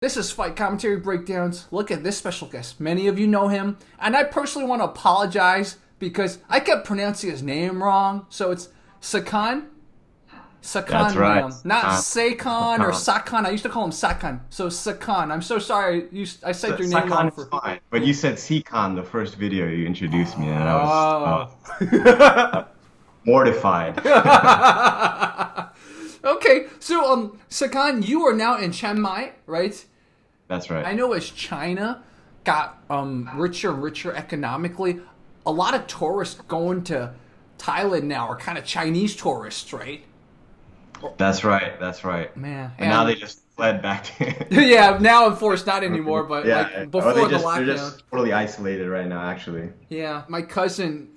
This is Fight Commentary Breakdowns. Look at this special guest. Many of you know him. And I personally want to apologize because I kept pronouncing his name wrong. So it's Sakan. Sakan That's right. Lam. Not Sakan or Sakan. I used to call him Sakan. So Sakan. I'm so sorry. I said your name wrong. Sakan is fine. But you said Sikan the first video you introduced me, and I was mortified. Okay, so Sakan, you are now in Chiang Mai, right? That's right. I know as China got richer and richer economically, a lot of tourists going to Thailand now are kind of Chinese tourists, right? That's right. That's right. Man, and now they just fled back to. Yeah, now of course not anymore, but yeah, like before the lockdown. They're just totally isolated right now, actually. Yeah, my cousin,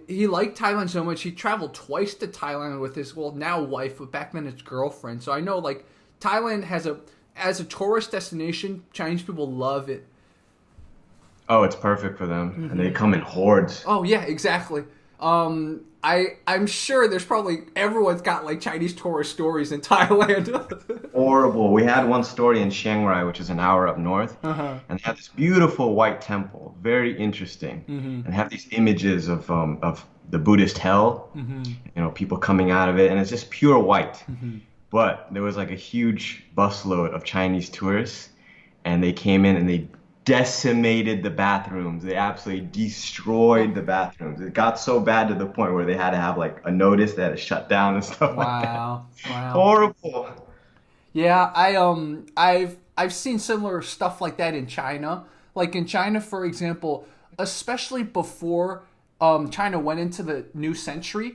he liked Thailand so much he traveled twice to Thailand with his now wife, but back then his girlfriend. So I know like Thailand as a tourist destination, Chinese people love it. Oh, it's perfect for them, and they come in hordes. Oh yeah, exactly. I'm sure there's probably everyone's got like Chinese tourist stories in Thailand. Horrible. We had one story in Chiang Rai, which is an hour up north, and they have this beautiful white temple, very interesting, and have these images of the Buddhist hell, people coming out of it, and it's just pure white. But there was like a huge busload of Chinese tourists, and they came in and they decimated the bathrooms. They absolutely destroyed the bathrooms. It got so bad to the point where they had to have like a notice that had to shut down and stuff like that. Wow. Horrible. Yeah, I've seen similar stuff like that in China. Like in China, for example, especially before China went into the new century,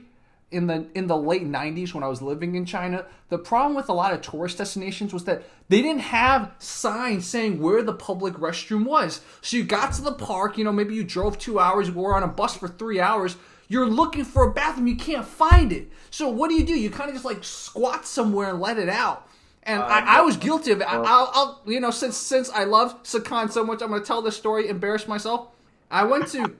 in the late 90s when I was living in China, the problem with a lot of tourist destinations was that they didn't have signs saying where the public restroom was. So you got to the park, maybe you drove 2 hours, you were on a bus for 3 hours, you're looking for a bathroom, you can't find it. So what do? You kind of just like squat somewhere and let it out. And I was guilty of it. I'll since I love Sakan so much, I'm going to tell this story, embarrass myself. I went to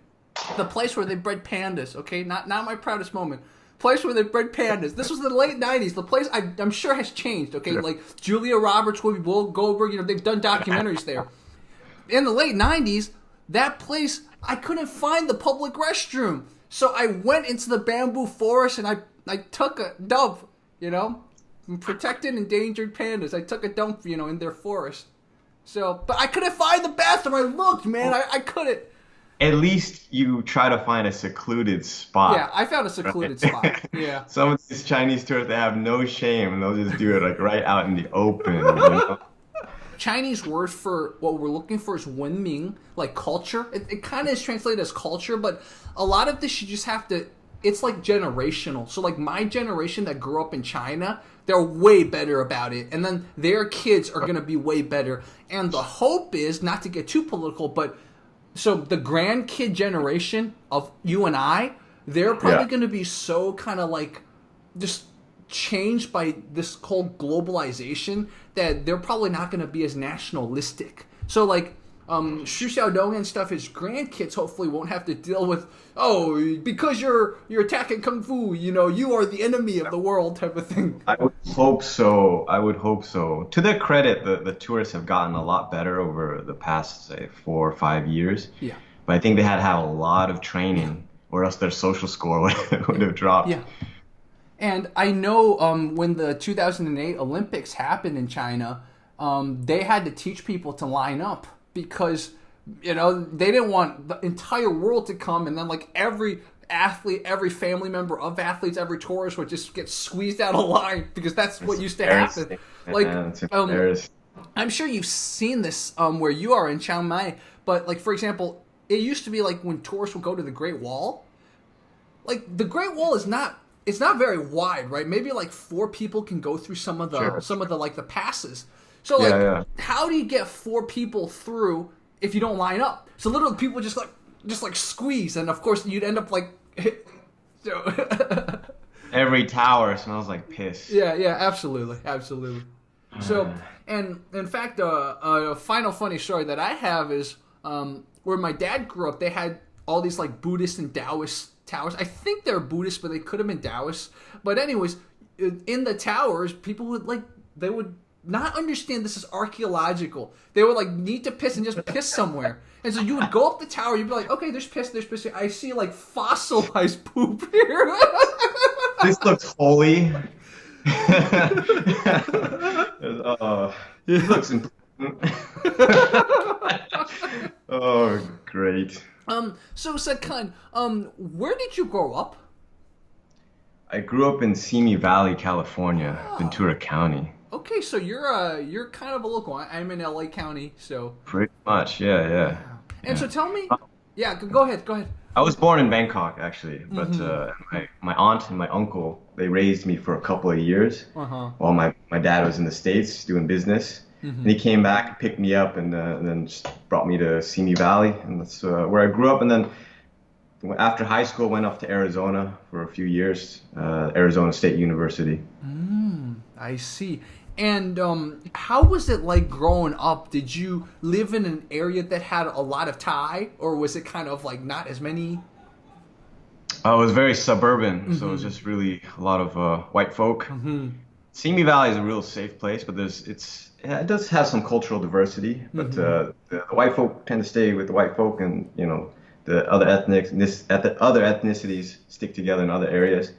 the place where they bred pandas, okay? Not my proudest moment. Place where they bred pandas. This was the late 90s. The place I'm sure has changed, okay? Like Julia Roberts, Whoopi Goldberg, they've done documentaries there. In the late 90s, that place, I couldn't find the public restroom. So I went into the bamboo forest and I took a dump, protected endangered pandas. I took a dump, in their forest. So, but I couldn't find the bathroom. I looked, man. I couldn't. At least you try to find a secluded spot. Yeah, I found a secluded spot. Yeah. Some of these Chinese tourists, they have no shame, and they'll just do it like right out in the open. Chinese word for what we're looking for is wenming, like culture. It kind of is translated as culture, but a lot of this you just have to, it's like generational. So like my generation that grew up in China, they're way better about it. And then their kids are going to be way better. And the hope is, not to get too political, but so the grandkid generation of you and I, they're probably going to be so kind of like just changed by this whole globalization that they're probably not going to be as nationalistic. So like Xu Xiaodong and stuff, his grandkids hopefully won't have to deal with, because you're attacking Kung Fu, you are the enemy of the world type of thing. I would hope so. To their credit, the tourists have gotten a lot better over the past, say, 4 or 5 years. Yeah. But I think they had to have a lot of training, or else their social score would have dropped. Yeah. And I know when the 2008 Olympics happened in China, they had to teach people to line up because, they didn't want the entire world to come and then like every athlete, every family member of athletes, every tourist would just get squeezed out of line because that's what used to happen. Like, I'm sure you've seen this where you are in Chiang Mai, but like, for example, it used to be like when tourists would go to the Great Wall, like the Great Wall it's not very wide, right? Maybe like 4 people can go through some of the like the passes. So like, how do you get 4 people through if you don't line up? So literally, people just like squeeze, and of course you'd end up like. Every tower smells like piss. Yeah, absolutely. So, and in fact, a final funny story that I have is where my dad grew up. They had all these like Buddhist and Taoist towers. I think they're Buddhist, but they could have been Taoist. But anyways, in the towers, people would not understand this is archaeological. They would like need to piss and just piss somewhere. And so you would go up the tower, you'd be like, okay, there's piss here. I see like fossilized poop here. This looks holy. It looks important. Oh, great. So Sakan, where did you grow up? I grew up in Simi Valley, California, Ventura County. Okay, so you're kind of a local. I'm in LA County, so Pretty much, yeah. And so tell me, yeah, go ahead. I was born in Bangkok, actually, but my aunt and my uncle, they raised me for a couple of years while my dad was in the States doing business. And he came back, picked me up, and then just brought me to Simi Valley, and that's where I grew up. And then after high school, went off to Arizona for a few years, Arizona State University. I see. And how was it like growing up? Did you live in an area that had a lot of Thai, or was it kind of like not as many? It was very suburban, so it was just really a lot of white folk. Simi Valley is a real safe place, but it does have some cultural diversity. But the white folk tend to stay with the white folk, and the other ethnicities stick together in other areas.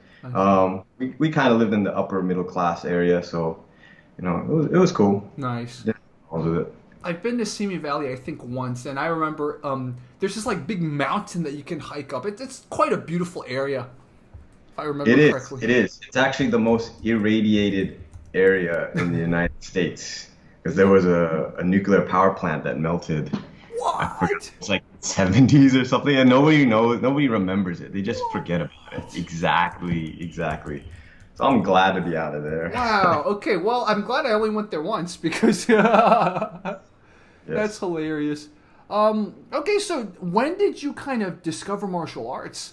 We kind of lived in the upper middle class area, so it was cool. Nice. Yeah, all of it. I've been to Simi Valley, I think, once, and I remember there's this like big mountain that you can hike up. It's quite a beautiful area, if I remember correctly. It is. It's actually the most irradiated area in the United States, because there was a nuclear power plant that melted. What? I forget, it's like 70s or something, and nobody remembers it. They just forget about it. Exactly. So I'm glad to be out of there. Wow. Okay. Well, I'm glad I only went there once because that's hilarious. Okay. So when did you kind of discover martial arts?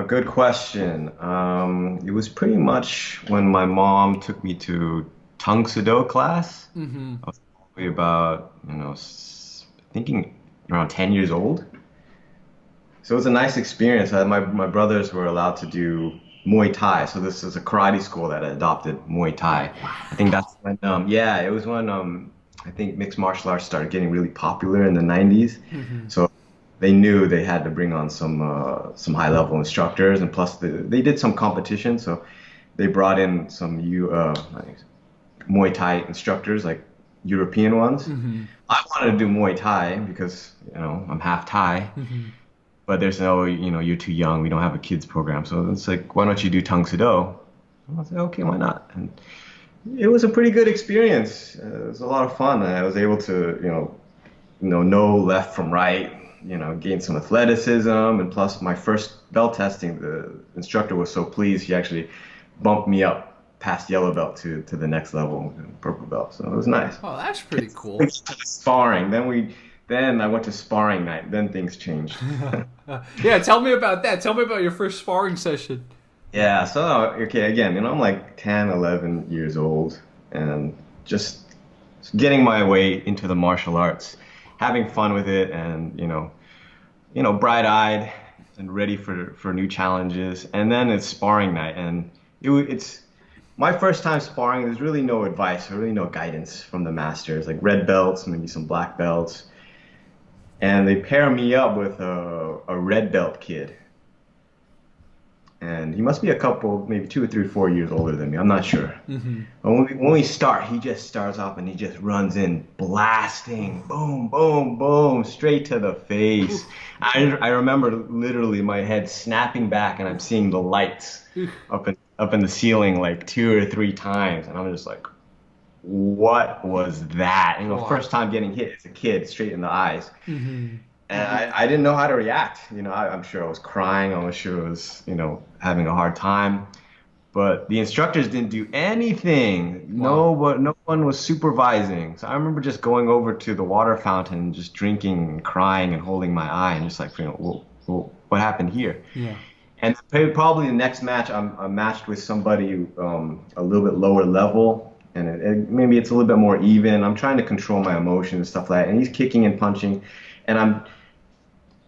Good question. It was pretty much when my mom took me to Tung Sudo class. I was probably about, thinking around 10 years old. So it was a nice experience. My brothers were allowed to do Muay Thai. So this is a karate school that adopted Muay Thai. I think that's when, it was when I think mixed martial arts started getting really popular in the 90s. So they knew they had to bring on some high-level instructors, and plus they did some competition. So they brought in some Muay Thai instructors, like European ones. I wanted to do Muay Thai because I'm half Thai. But there's you're too young. We don't have a kids program. So it's like, why don't you do Tung Sudo? I was like, okay, why not? And it was a pretty good experience. It was a lot of fun. I was able to, know left from right, gain some athleticism. And plus my first belt testing, the instructor was so pleased, he actually bumped me up past yellow belt to the next level, purple belt. So it was nice. Oh, that's pretty cool. Sparring. Then I went to sparring night. Then things changed. Yeah, tell me about that. Tell me about your first sparring session. Yeah, so, okay, again, I'm like 10, 11 years old, and just getting my way into the martial arts, having fun with it, and, bright-eyed and ready for new challenges. And then it's sparring night, and it's my first time sparring. There's really no advice, or really no guidance from the masters, like red belts, maybe some black belts. And they pair me up with a red belt kid. And he must be a couple, maybe 2 or 3 or 4 years older than me. I'm not sure. But when we start, he just starts off and he just runs in, blasting, boom, boom, boom, straight to the face. I remember literally my head snapping back, and I'm seeing the lights up in the ceiling like 2 or 3 times, and I'm just like, what was that? First time getting hit as a kid, straight in the eyes. And I didn't know how to react. I'm sure I was crying. I'm sure I was, having a hard time. But the instructors didn't do anything. Wow. No one was supervising. So I remember just going over to the water fountain and just drinking and crying and holding my eye and just like, what happened here? Yeah. And probably the next match, I'm matched with somebody a little bit lower level. And maybe it's a little bit more even. I'm trying to control my emotions and stuff like that. And he's kicking and punching. And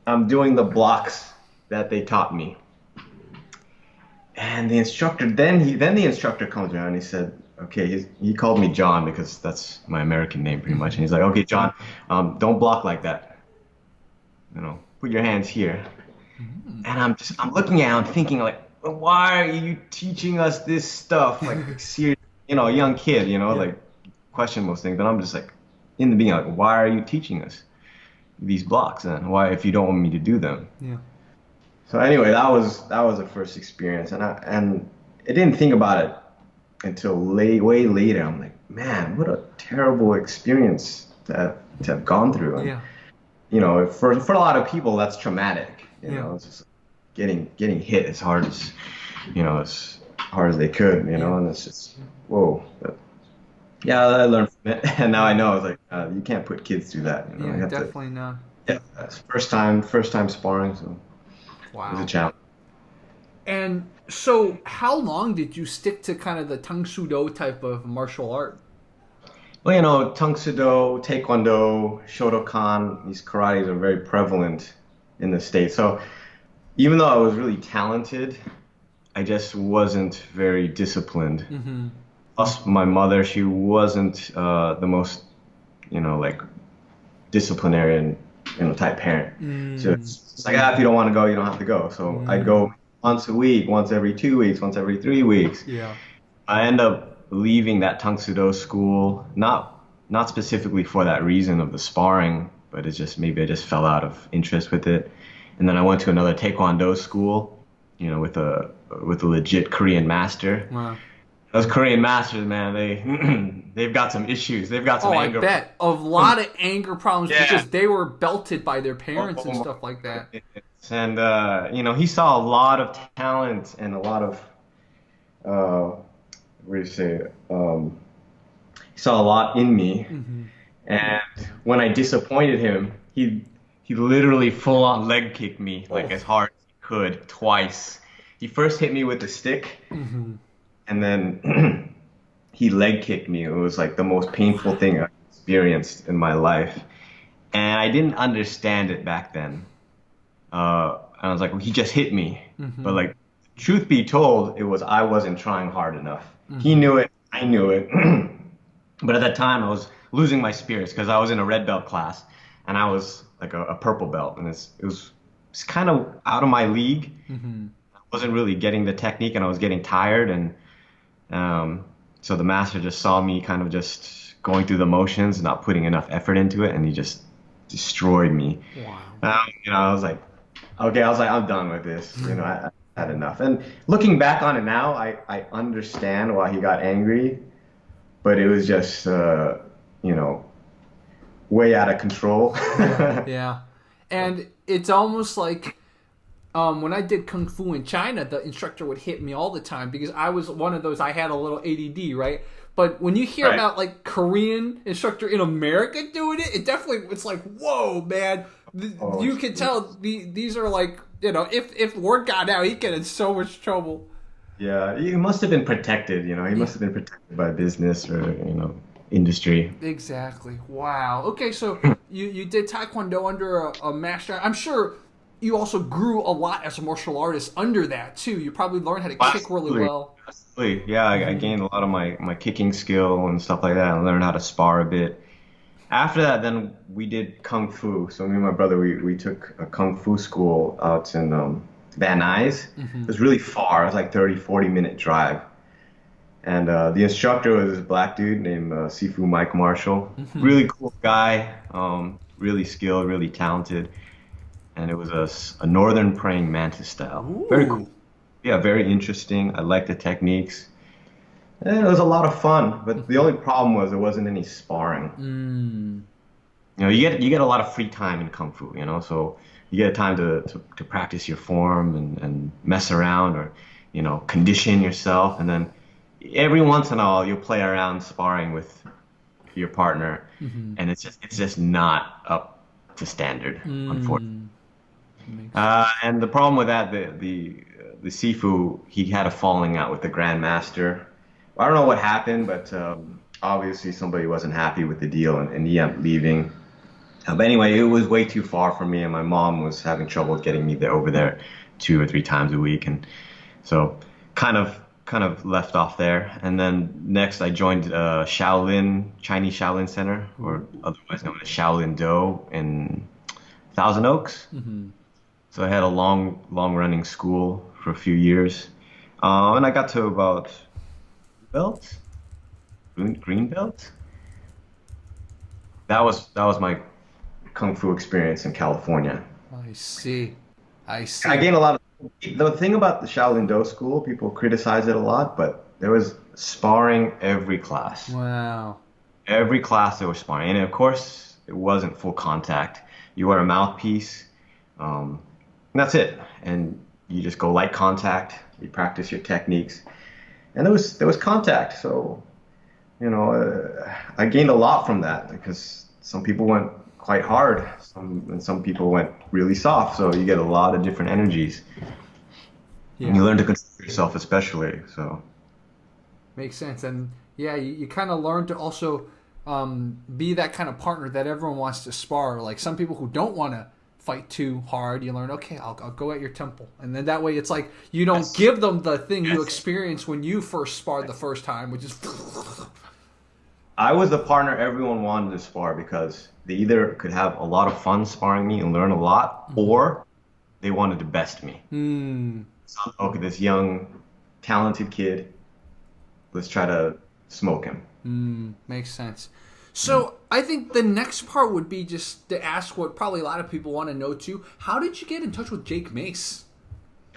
I'm doing the blocks that they taught me. And the instructor, then the instructor comes around and he said, okay, he called me John because that's my American name pretty much. And he's like, okay, John, don't block like that. Put your hands here. And I'm looking at him thinking like, why are you teaching us this stuff? Like serious, young kid, like question most things. And I'm just like, in the beginning, like, why are you teaching us these blocks then? Why, if you don't want me to do them? Yeah. So anyway, that was the first experience, and I didn't think about it until way later. I'm like, man, what a terrible experience to have gone through. And, for a lot of people, that's traumatic. It's just getting hit as hard as they could. And it's just whoa. But yeah, I learned from it, and now I know. It's like you can't put kids through that. Yeah, you have definitely not. Yeah, that's first time sparring, so wow. It was a challenge. And so, how long did you stick to kind of the Tang Soo Do type of martial art? Well, Tang Soo Do, Taekwondo, Shotokan, these karates are very prevalent in the States. So even though I was really talented, I just wasn't very disciplined. Mm-hmm. Plus, my mother, she wasn't the most, like disciplinarian, type parent. So it's like, if you don't want to go, you don't have to go. So I'd go once a week, once every 2 weeks, once every 3 weeks. Yeah. I end up leaving that Tang Soo Do school, not specifically for that reason of the sparring, but it's just maybe I just fell out of interest with it. And then I went to another Taekwondo school, with a legit Korean master. Wow. Those Korean masters, man, they've got some issues. They've got some anger. I bet. A lot of anger problems because they were belted by their parents and stuff like that. And, he saw a lot of talent and a lot of, he saw a lot in me. Mm-hmm. And when I disappointed him, he literally full on leg kicked me like as hard as he could twice. He first hit me with the stick. Mm-hmm. And then he leg kicked me. It was like the most painful thing I've experienced in my life. And I didn't understand it back then. I was like, well, he just hit me. Mm-hmm. But like, truth be told, it was I wasn't trying hard enough. Mm-hmm. He knew it. I knew it. But at that time, I was losing my spirits because I was in a red belt class. And I was like a purple belt. And it was kind of out of my league. Mm-hmm. I wasn't really getting the technique and I was getting tired. And so the master just saw me kind of just going through the motions, not putting enough effort into it, and he just destroyed me. Wow. I was like, okay, I'm done with this. I had enough. And looking back on it now, I understand why he got angry, but it was just, way out of control. Yeah. And it's almost like, when I did Kung Fu in China, the instructor would hit me all the time because I was one of those, I had a little ADD, right? But when you hear about like Korean instructor in America doing it, it's like, whoa, man. You can tell these are like, if word got out, he'd get in so much trouble. Yeah, he must have been protected, he must have been protected by business or, industry. Exactly. Wow. Okay, so you did Taekwondo under a master. I'm sure you also grew a lot as a martial artist under that too. You probably learned how to kick really well. Absolutely. Yeah, I gained a lot of my kicking skill and stuff like that. I learned how to spar a bit. After that, then we did Kung Fu. So me and my brother, we took a Kung Fu school out in Van Nuys. Mm-hmm. It was really far. It was like 30, 40-minute drive. And the instructor was this black dude named Sifu Mike Marshall. Mm-hmm. Really cool guy, really skilled, really talented. And it was a northern praying mantis style. Ooh. Very cool. Yeah, very interesting. I liked the techniques. And it was a lot of fun, but the only problem was there wasn't any sparring. You get a lot of free time in Kung Fu, so you get time to practice your form and mess around or, condition yourself. And then every once in a while you'll play around sparring with your partner, and it's just not up to standard, unfortunately. And the problem with that, the Sifu, he had a falling out with the Grandmaster. I don't know what happened, but obviously somebody wasn't happy with the deal and he ended up leaving. But anyway, it was way too far for me, and my mom was having trouble getting me over there 2 or 3 times a week, and so kind of kind of left off there. And then next I joined Chinese Shaolin Center, or otherwise known as Shaolin Do in Thousand Oaks. So I had a long running school for a few years. And I got to about green belt. That was my Kung Fu experience in California. I see. I see. I gained a lot of. The thing about the Shaolin Do school, people criticize it a lot, but there was sparring every class. Wow. Every class there was sparring, and of course it wasn't full contact. You wear a mouthpiece, and that's it. And you just go light contact. You practice your techniques, and there was contact. So, I gained a lot from that because some people went quite hard, and some people went really soft. So you get a lot of different energies. Yeah. And you learn to control yourself, especially. So makes sense. And yeah, you kind of learn to also be that kind of partner that everyone wants to spar. Like some people who don't want to fight too hard, you learn, okay, I'll go at your tempo. And then that way it's like you don't give them the thing you experienced when you first sparred the first time, which is... I was the partner everyone wanted to spar because they either could have a lot of fun sparring me and learn a lot, or they wanted to best me. So, okay, this young, talented kid, let's try to smoke him. Makes sense. So I think the next part would be just to ask what probably a lot of people want to know too. How did you get in touch with Jake Mace?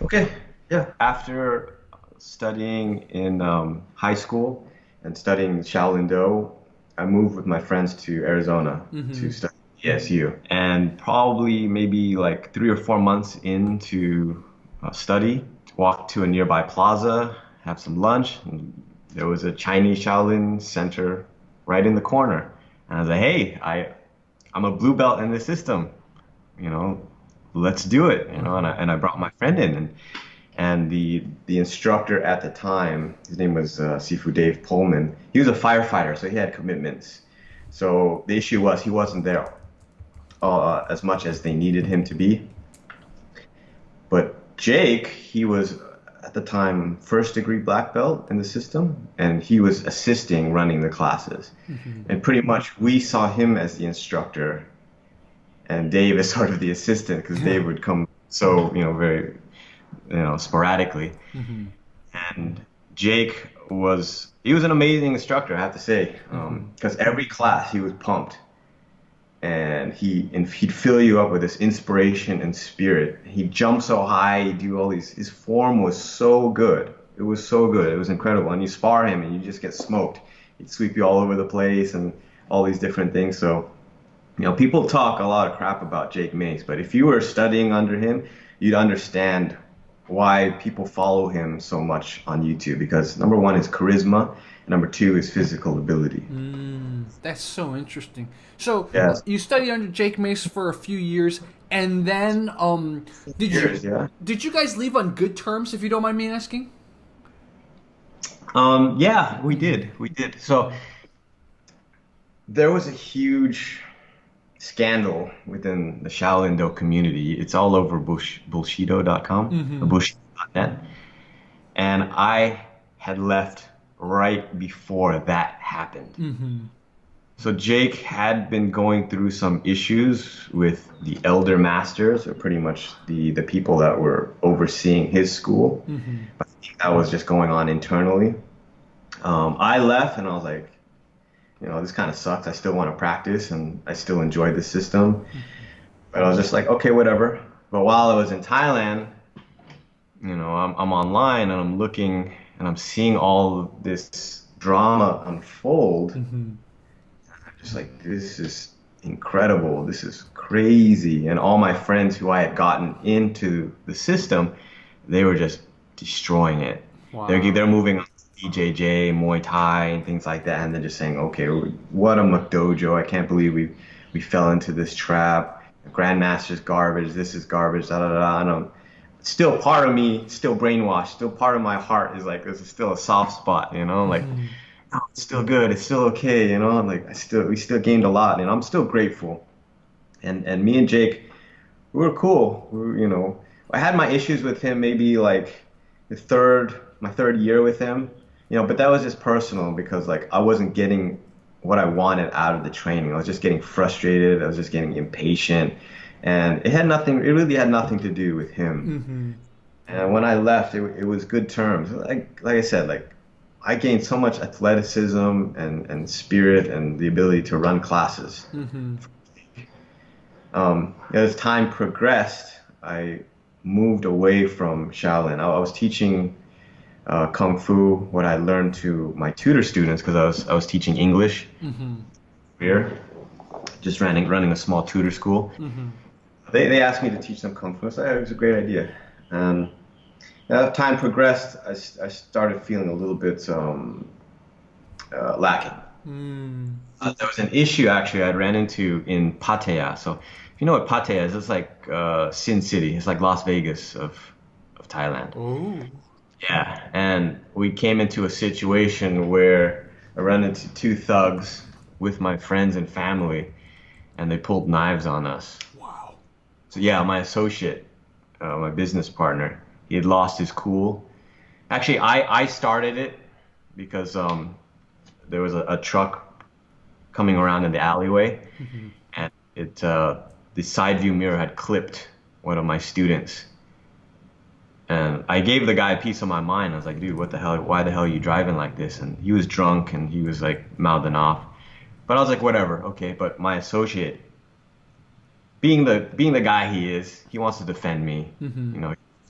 Okay, yeah. After studying in high school and studying Shaolin Do, I moved with my friends to Arizona to study ESU. And probably maybe like 3 or 4 months into study, walked to a nearby plaza, have some lunch. And there was a Chinese Shaolin Center right in the corner. And I was like, hey, I'm a blue belt in this system. Let's do it. And I brought my friend in. And the instructor at the time, his name was Sifu Dave Pullman. He was a firefighter, so he had commitments. So the issue was he wasn't there as much as they needed him to be. But Jake, he was at the time first degree black belt in the system, and he was assisting running the classes. And pretty much we saw him as the instructor, and Dave as sort of the assistant, because Dave would come so very sporadically. And Jake was an amazing instructor, I have to say, because every class he was pumped, and he'd fill you up with this inspiration and spirit. He'd jump so high, he'd do all these. His form was so good. It was so good. It was incredible. And you spar him, and you just get smoked. He'd sweep you all over the place and all these different things. So, people talk a lot of crap about Jake Mace, but if you were studying under him, you'd understand why people follow him so much on YouTube, because number one is charisma, and number two is physical ability. That's so interesting. So you studied under Jake Mace for a few years, and then did you guys leave on good terms, if you don't mind me asking? Yeah, we did. So there was a huge scandal within the Shaolin Do community. It's all over bullshido.com or bullshido.net. And I had left right before that happened. So Jake had been going through some issues with the elder masters, or pretty much the people that were overseeing his school. But I think that was just going on internally. I left and I was like, this kind of sucks. I still want to practice and I still enjoy the system. But I was just like, okay, whatever. But while I was in Thailand, I'm online and I'm looking and I'm seeing all of this drama unfold. I'm just like, this is incredible. This is crazy. And all my friends who I had gotten into the system, they were just destroying it. Wow. They're moving on to BJJ, Muay Thai, and things like that. And they're just saying, okay, what a McDojo. I can't believe we fell into this trap. Grandmaster's garbage. This is garbage. Da da da. I don't. Still part of me, still brainwashed. Still part of my heart is like, there's still a soft spot, like, oh, it's still good. It's still okay, Like we still gained a lot, and I'm still grateful. And me and Jake, we were cool. I had my issues with him maybe like the third my third year with him, but that was just personal because like I wasn't getting what I wanted out of the training. I was just getting frustrated. I was just getting impatient, and it really had nothing to do with him. And when I left, it was good terms. Like I said, like I gained so much athleticism and spirit and the ability to run classes. As time progressed, I moved away from Shaolin. I was teaching Kung Fu, what I learned to my tutor students because I was teaching English here, just running a small tutor school. They asked me to teach them Kung Fu. So it was a great idea. And as time progressed, I started feeling a little bit lacking. There was an issue actually I ran into in Pattaya. So if you know what Pattaya is, it's like Sin City. It's like Las Vegas of Thailand. Oh. Yeah, and we came into a situation where I ran into two thugs with my friends and family, and they pulled knives on us. Wow. So yeah, my associate, my business partner, he had lost his cool. Actually, I started it because there was a truck coming around in the alleyway, and the side view mirror had clipped one of my students. And I gave the guy a piece of my mind. I was like, dude, what the hell? Why the hell are you driving like this? And he was drunk and he was like mouthing off. But I was like, whatever, okay. But my associate, being the guy he is, he wants to defend me.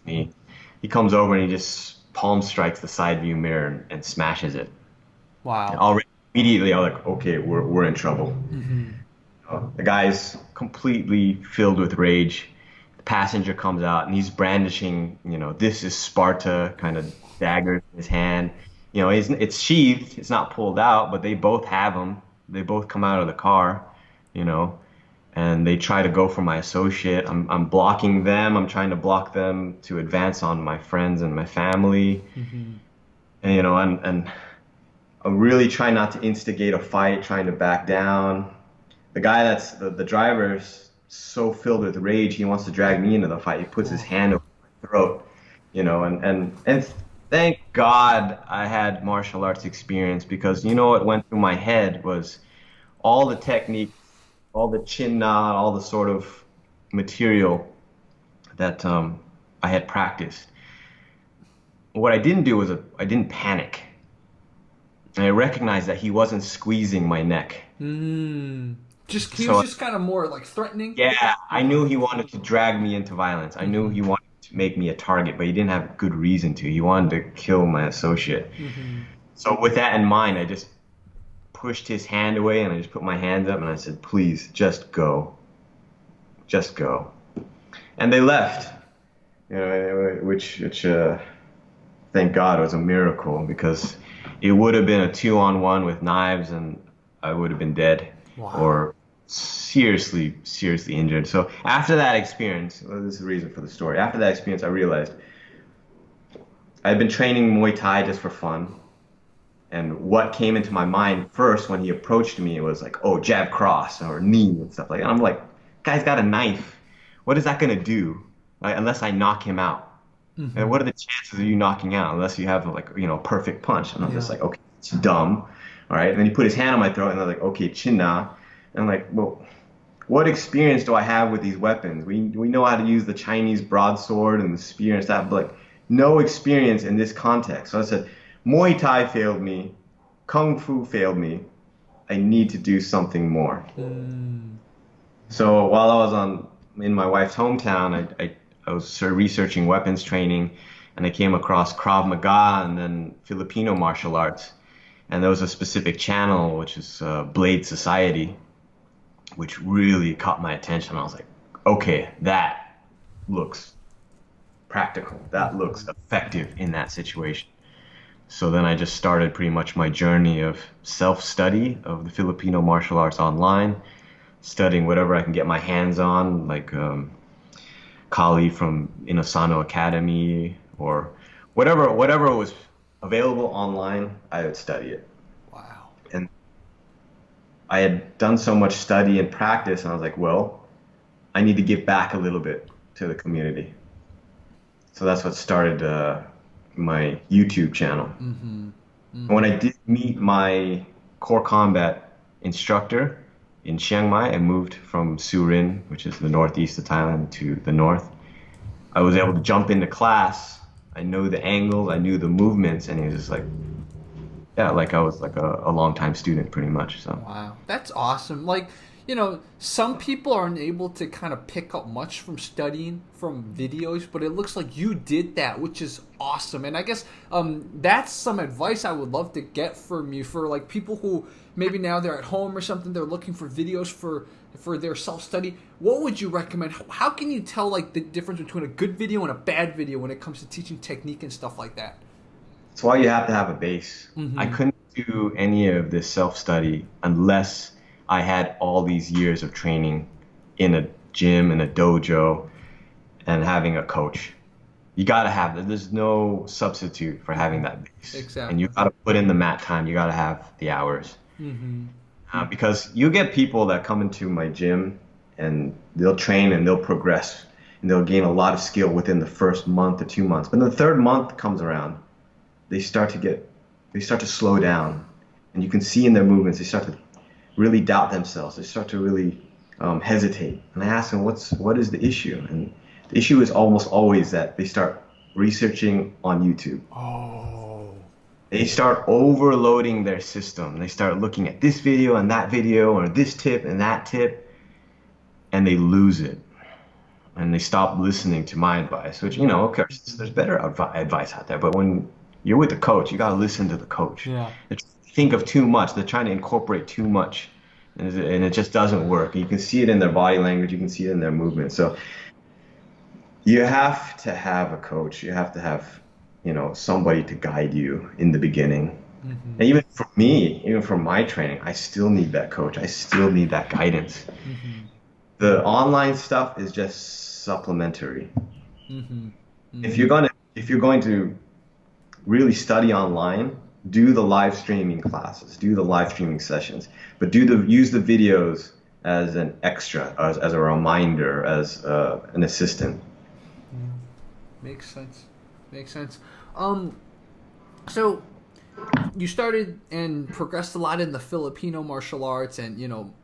He comes over and he just palm strikes the side view mirror and smashes it. Wow. And already immediately I was like, okay, we're in trouble. The guy's completely filled with rage. Passenger comes out and he's brandishing, this is Sparta kind of dagger in his hand. It's sheathed, it's not pulled out, but they both have them. They both come out of the car, and they try to go for my associate. I'm blocking them. I'm trying to block them to advance on my friends and my family. And and I'm really trying not to instigate a fight, trying to back down. The guy that's the driver's so filled with rage, he wants to drag me into the fight. He puts his hand over my throat, and thank God I had martial arts experience because what went through my head was all the technique, all the chin na, all the sort of material that I had practiced. What I didn't do was I didn't panic. And I recognized that he wasn't squeezing my neck. He was just kind of more like threatening. Yeah, I knew he wanted to drag me into violence. I knew he wanted to make me a target, but he didn't have good reason to. He wanted to kill my associate. So with that in mind, I just pushed his hand away and I just put my hands up and I said, please, just go. Just go. And they left, which thank God was a miracle because it would have been a 2-on-1 with knives and I would have been dead. Wow. Or seriously injured. So after that experience, this is the reason for the story. After that experience, I realized I'd been training Muay Thai just for fun. And what came into my mind first when he approached me was like, oh, jab cross or knee and stuff like that. And I'm like, guy's got a knife. What is that going to do? Like, unless I knock him out. And what are the chances of you knocking out unless you have like, a perfect punch? And I'm just like, okay, it's dumb. All right. And then he put his hand on my throat and I was like, okay, chin na. And I'm like, well, what experience do I have with these weapons? We know how to use the Chinese broadsword and the spear and stuff, but like no experience in this context. So I said, Muay Thai failed me. Kung Fu failed me. I need to do something more. So while I was in my wife's hometown, I was sort of researching weapons training and I came across Krav Maga and then Filipino martial arts. And there was a specific channel, which is Blade Society, which really caught my attention. I was like, okay, that looks practical. That looks effective in that situation. So then I just started pretty much my journey of self-study of the Filipino martial arts online, studying whatever I can get my hands on, like Kali from Inosano Academy or whatever was available online, I would study it. Wow. And I had done so much study and practice, and I was like, well, I need to give back a little bit to the community. So that's what started my YouTube channel. When I did meet my core combat instructor in Chiang Mai, I moved from Surin, which is the northeast of Thailand, to the north. I was able to jump into class. I know the angles, I knew the movements, and he was just like, yeah, like I was like a long-time student pretty much. So Wow, that's awesome. Like, some people aren't able to kind of pick up much from studying from videos, but it looks like you did that, which is awesome. And I guess that's some advice I would love to get from you for like people who maybe now they're at home or something, they're looking for videos for their self-study. What would you recommend? How can you tell like the difference between a good video and a bad video when it comes to teaching technique and stuff like that? that's why you have to have a base. I couldn't do any of this self-study unless I had all these years of training in a gym, in a dojo, and having a coach. You got to have that. There's no substitute for having that base. Exactly. And you got to put in the mat time. You got to have the hours. Because you get people that come into my gym and they'll train and they'll progress and they'll gain a lot of skill within the first month to 2 months. But the third month comes around, they start to slow down, and you can see in their movements they start to really doubt themselves. They start to really hesitate. And I ask them, what is the issue? And the issue is almost always that they start researching on YouTube. Oh. They start overloading their system. They start looking at this video and that video, or this tip and that tip, and they lose it. And they stop listening to my advice, which, of course, there's better advice out there. But when you're with the coach, you got to listen to the coach. Yeah. They think of too much. They're trying to incorporate too much, and it just doesn't work. You can see it in their body language. You can see it in their movement. So you have to have a coach. You have to have, somebody to guide you in the beginning. And even for me, even for my training, I still need that coach. I still need that guidance. The online stuff is just supplementary. If you're going to really study online, do the live streaming classes, do the live streaming sessions, but use the videos as an extra, as a reminder, as an assistant. Makes sense. So you started and progressed a lot in the Filipino martial arts, and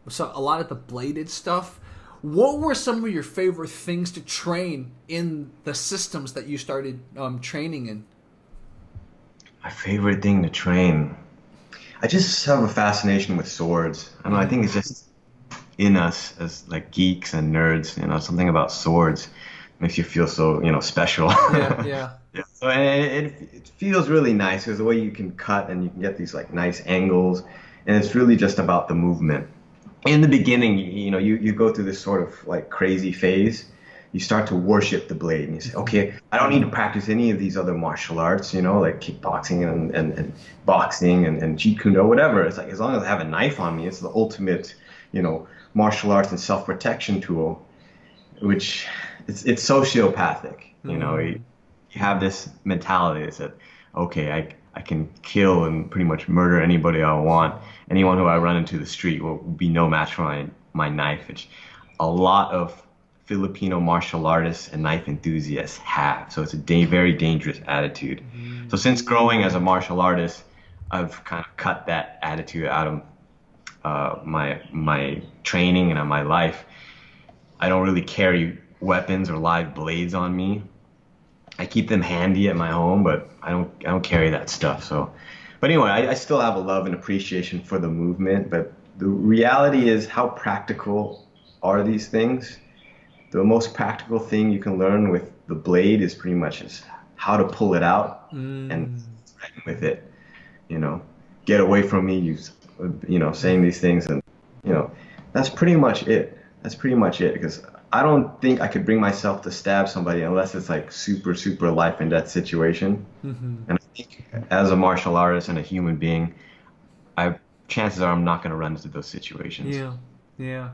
so a lot of the bladed stuff. What were some of your favorite things to train in the systems that you started training in? My favorite thing to train, I just have a fascination with swords. I don't know, I think it's just in us as like geeks and nerds. Something about swords makes you feel so special. Yeah. So it feels really nice because the way you can cut and you can get these like nice angles, and it's really just about the movement. In the beginning, you go through this sort of like crazy phase. You start to worship the blade, and you say, okay, I don't need to practice any of these other martial arts, like kickboxing and boxing and Jeet Kune Do, whatever. It's like, as long as I have a knife on me, it's the ultimate, martial arts and self-protection tool, which it's sociopathic. You have this mentality that said, okay, I can kill and pretty much murder anybody I want. Anyone who I run into the street will be no match for my knife, which a lot of Filipino martial artists and knife enthusiasts have. So it's a very dangerous attitude. So since growing as a martial artist, I've kind of cut that attitude out of my training and my life. I don't really carry weapons or live blades on me. I keep them handy at my home, but I don't carry that stuff. So, but anyway, I still have a love and appreciation for the movement. But the reality is, how practical are these things? The most practical thing you can learn with the blade is pretty much just how to pull it out and threaten with it. Get away from me. Saying these things, and that's pretty much it. Because I don't think I could bring myself to stab somebody unless it's like super, super life and death situation. And I think as a martial artist and a human being, chances are I'm not going to run into those situations. Yeah.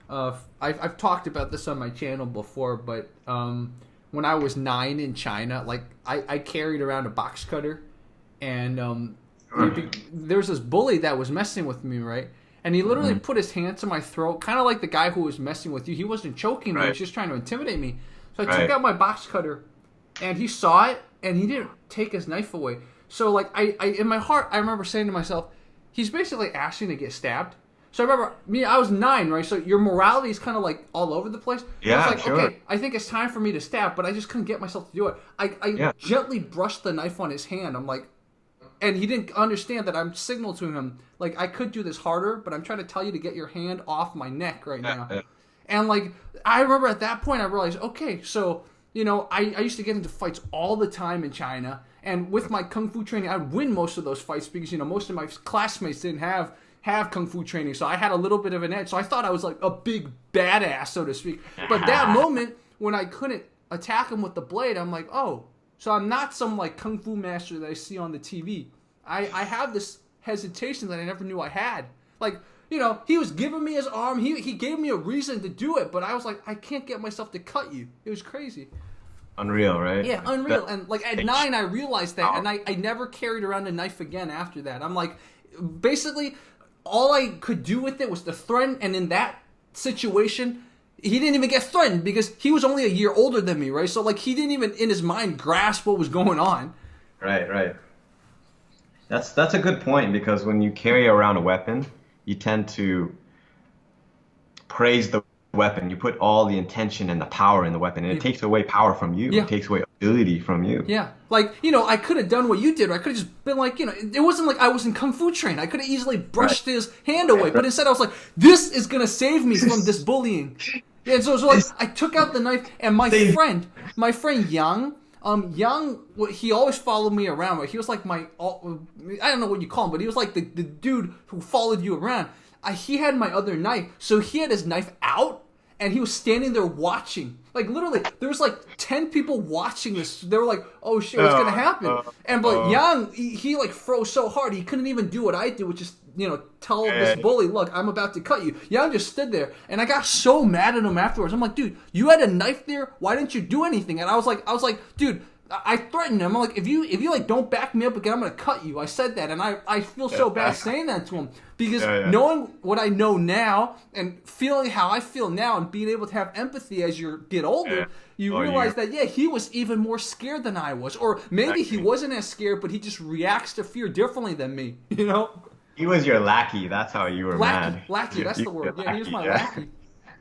I've talked about this on my channel before, but when I was 9 in China, like I carried around a box cutter, and there was this bully that was messing with me, right? And he literally put his hand to my throat, kind of like the guy who was messing with you. He wasn't choking me; he was just trying to intimidate me. So I took out my box cutter, and he saw it, and he didn't take his knife away. So, like, I in my heart, I remember saying to myself, he's basically asking to get stabbed. So I remember, I was 9, right? So your morality is kind of like all over the place. Yeah, I was like, sure. okay, I think it's time for me to stab, but I just couldn't get myself to do it. I gently brushed the knife on his hand. I'm like, and he didn't understand that I'm signaling to him, like, I could do this harder, but I'm trying to tell you to get your hand off my neck right now. And, like, I remember at that point I realized, okay, so, I used to get into fights all the time in China. And with my Kung Fu training, I'd win most of those fights because, most of my classmates didn't have Kung Fu training. So I had a little bit of an edge. So I thought I was like a big badass, so to speak. But that moment when I couldn't attack him with the blade, I'm like, oh, so I'm not some like Kung Fu master that I see on the TV. I have this hesitation that I never knew I had. Like, he was giving me his arm. He gave me a reason to do it. But I was like, I can't get myself to cut you. It was crazy. Unreal, right? Yeah, unreal. And like at 9, I realized that, and I never carried around a knife again after that. I'm like, basically, all I could do with it was to threaten, and in that situation, he didn't even get threatened because he was only a year older than me, right? So like he didn't even in his mind grasp what was going on. Right. That's a good point because when you carry around a weapon, you tend to praise the weapon. You put all the intention and the power in the weapon, and it takes away power from you. Yeah. It takes away ability from you. Yeah. Like, I could have done what you did. Or I could have just been like, it wasn't like I was in Kung Fu trained. I could have easily brushed his hand away. But instead I was like, this is going to save me from this bullying. Yeah, so like, I took out the knife, and my friend Yang, he always followed me around. Right? He was like I don't know what you call him, but he was like the dude who followed you around. He had my other knife, so he had his knife out, and he was standing there watching. Like, literally, there was like 10 people watching this. They were like, oh shit, what's going to happen? But Yang, he like froze so hard, he couldn't even do what I did, which is, tell this bully, look, I'm about to cut you. Yang just stood there, and I got so mad at him afterwards. I'm like, dude, you had a knife there? Why didn't you do anything? And I was like, dude, I threatened him. I'm like, if you like don't back me up again, I'm gonna cut you. I said that, and I feel so bad saying that to him because knowing what I know now and feeling how I feel now and being able to have empathy as you get older, you realize that he was even more scared than I was, or maybe he wasn't as scared, but he just reacts to fear differently than me. He was your lackey. That's how you were mad. Lackey. That's the word. Yeah, he was my lackey.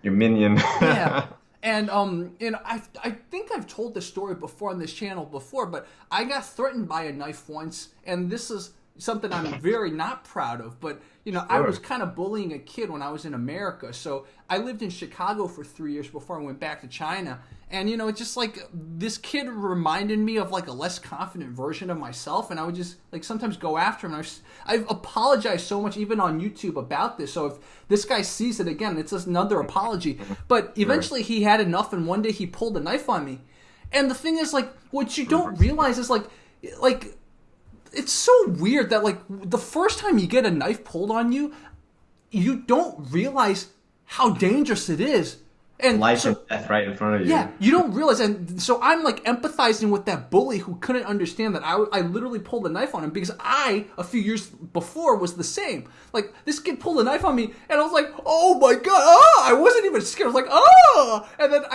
Your minion. Yeah. And I think I've told this story before on this channel before, but I got threatened by a knife once, and this is something I'm very not proud of. But I was kind of bullying a kid when I was in America. So I lived in Chicago for 3 years before I went back to China, and it's just like this kid reminded me of like a less confident version of myself, and I would just like sometimes go after him. I've apologized so much even on YouTube about this. So if this guy sees it again, it's just another apology. But eventually he had enough, and one day he pulled a knife on me. And the thing is, like, what you don't realize is like it's so weird that like the first time you get a knife pulled on you, you don't realize how dangerous it is. And life and death right in front of you. Yeah, you don't realize. And so I'm like empathizing with that bully who couldn't understand that I literally pulled a knife on him because I, a few years before, was the same. Like, this kid pulled a knife on me, and I was like, oh my god, I wasn't even scared. I was like, and then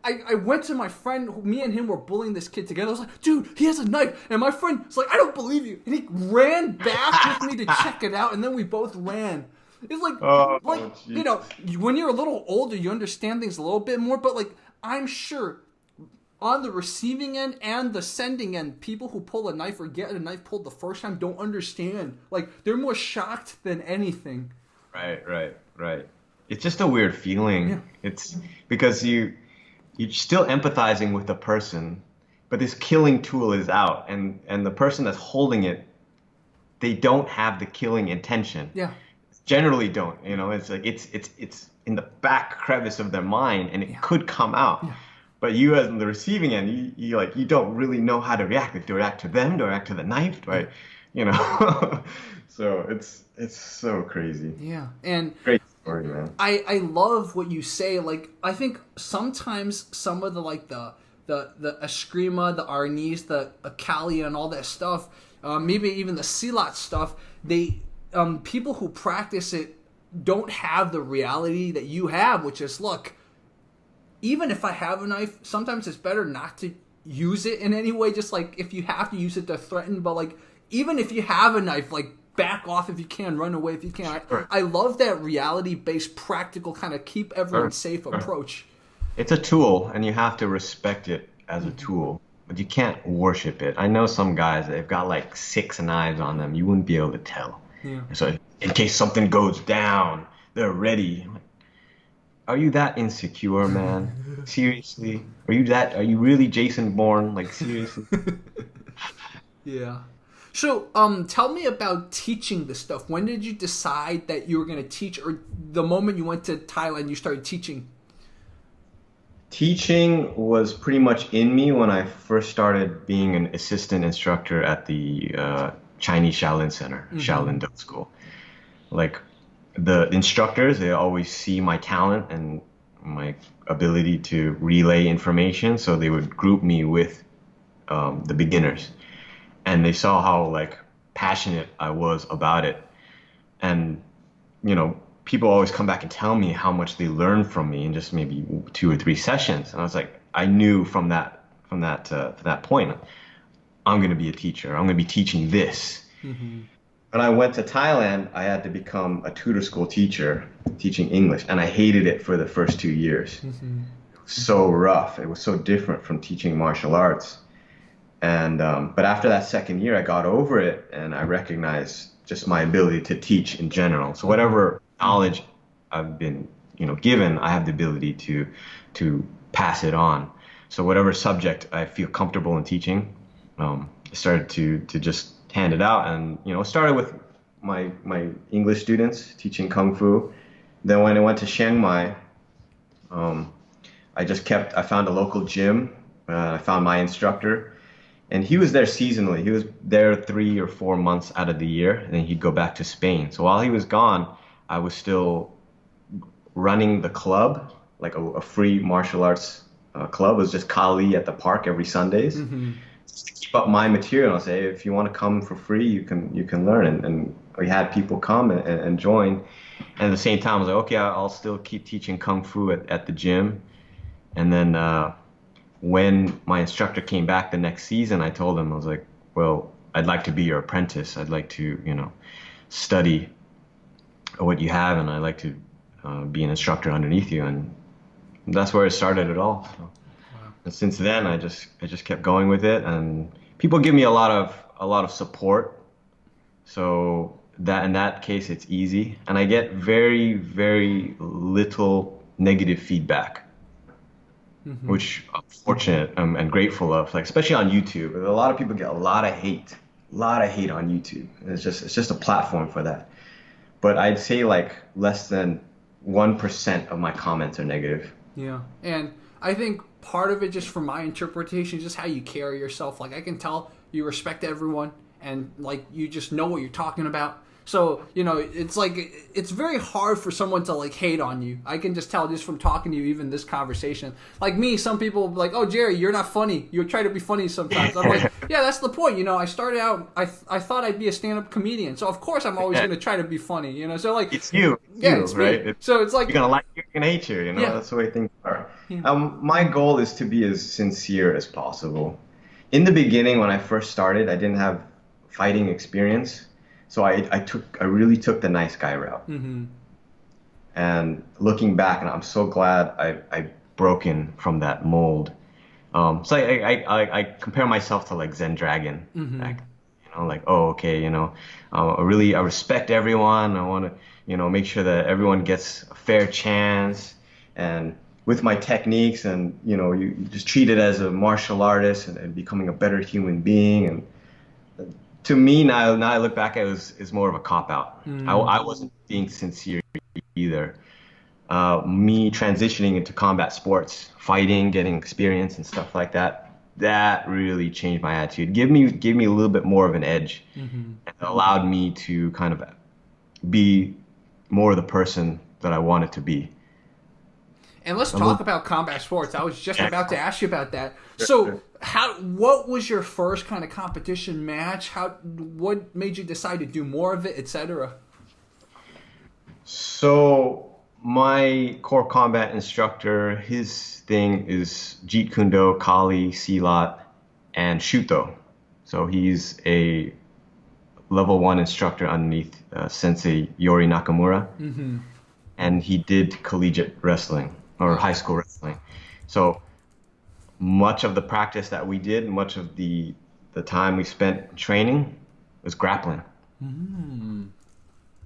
I went to my friend, me and him were bullying this kid together. I was like, dude, he has a knife. And my friend was like, I don't believe you. And he ran back with me to check it out, and then we both ran. It's like, when you're a little older, you understand things a little bit more. But, like, I'm sure on the receiving end and the sending end, people who pull a knife or get a knife pulled the first time don't understand. Like, they're more shocked than anything. Right. It's just a weird feeling. Yeah. It's because you're still empathizing with the person, but this killing tool is out. And the person that's holding it, they don't have the killing intention. Yeah. Generally don't, it's like it's in the back crevice of their mind, and it could come out. Yeah. But you, as on the receiving end, you don't really know how to react. Like, do I react to them? Do I react to the knife? Do I, So it's so crazy. Yeah, and great story, man. I love what you say. Like, I think sometimes some of the Eskrima, the Arnis, the Akalia, and all that stuff, maybe even the Silat stuff, they. People who practice it don't have the reality that you have, which is, look, even if I have a knife, sometimes it's better not to use it in any way, just like if you have to use it to threaten, but like even if you have a knife, like back off if you can, run away if you can. I love that reality-based, practical kind of keep everyone safe approach. It's a tool, and you have to respect it as a tool, but you can't worship it. I know some guys, they've got like 6 knives on them. You wouldn't be able to tell. Yeah. So in case something goes down, they're ready. Like, are you that insecure, man? Seriously? Are you really Jason Bourne? Like, seriously? Yeah. So, tell me about teaching this stuff. When did you decide that you were going to teach, or the moment you went to Thailand, you started teaching? Teaching was pretty much in me when I first started being an assistant instructor at the Chinese Shaolin Center, Shaolin Do School. Like, the instructors, they always see my talent and my ability to relay information, so they would group me with the beginners. And they saw how like passionate I was about it. And, people always come back and tell me how much they learned from me in just maybe 2 or 3 sessions. And I was like, I knew from that point, I'm going to be a teacher. I'm going to be teaching this. Mm-hmm. When I went to Thailand, I had to become a tutor school teacher teaching English. And I hated it for the first 2 years. Mm-hmm. It was so rough. It was so different from teaching martial arts. And but after that second year, I got over it, and I recognized just my ability to teach in general. So whatever knowledge I've been, given, I have the ability to pass it on. So whatever subject I feel comfortable in teaching, I started to just hand it out. And it started with my English students teaching kung fu. Then when I went to Chiang Mai, I found a local gym. I found my instructor. And he was there seasonally. He was there 3 or 4 months out of the year, and then he'd go back to Spain. So while he was gone, I was still running the club, like a free martial arts club. It was just Kali at the park every Sundays. Mm-hmm. Just to keep up my material. I say, if you want to come for free, you can learn. And we had people come and join. And at the same time, I was like, okay, I'll still keep teaching kung fu at the gym. And then when my instructor came back the next season, I told him, I was like, well, I'd like to be your apprentice. I'd like to, study what you have, and I'd like to be an instructor underneath you. And that's where it started it all. So, wow. And since then, I just kept going with it, and people give me a lot of support. So that in that case, it's easy, and I get very, very little negative feedback. Mm-hmm. Which I'm fortunate and grateful of, like especially on YouTube. A lot of people get a lot of hate on YouTube. It's just a platform for that. But I'd say like less than 1% of my comments are negative. Yeah, and I think part of it, just from my interpretation, just how you carry yourself. Like I can tell you respect everyone, and like you just know what you're talking about. So, it's like, it's very hard for someone to like hate on you. I can just tell just from talking to you, even this conversation. Like me, some people like, oh, Jerry, you're not funny. You try to be funny sometimes. I'm like, yeah, that's the point. I started out, I thought I'd be a stand-up comedian. So, of course, I'm always going to try to be funny, So, like, it's you. It's right? Me. So, it's like, you're going to like, you're going to hate you, Yeah. That's the way things are. Yeah. My goal is to be as sincere as possible. In the beginning, when I first started, I didn't have fighting experience. So I really took the nice guy route. Mm-hmm. And looking back, and I'm so glad I broken from that mold. So I compare myself to like Zen Dragon. Mm-hmm. Like, like, oh, okay, I respect everyone. I want to, make sure that everyone gets a fair chance. And with my techniques, and, you just treat it as a martial artist and becoming a better human being. And to me, now I look back at it, it's more of a cop-out. Mm. I wasn't being sincere either. Me transitioning into combat sports, fighting, getting experience and stuff like that, that really changed my attitude. Gave me a little bit more of an edge. Mm-hmm. It allowed me to kind of be more the person that I wanted to be. And let's talk about combat sports. I was just about to ask you about that. So, what was your first kind of competition match? What made you decide to do more of it, etc.? So, My core combat instructor, his thing is Jeet Kune Do, Kali, Silat, and Shuto. So he's a level one instructor underneath Sensei Yori Nakamura, and he did collegiate wrestling or high school wrestling. So much of the practice that we did, much of the time we spent training was grappling.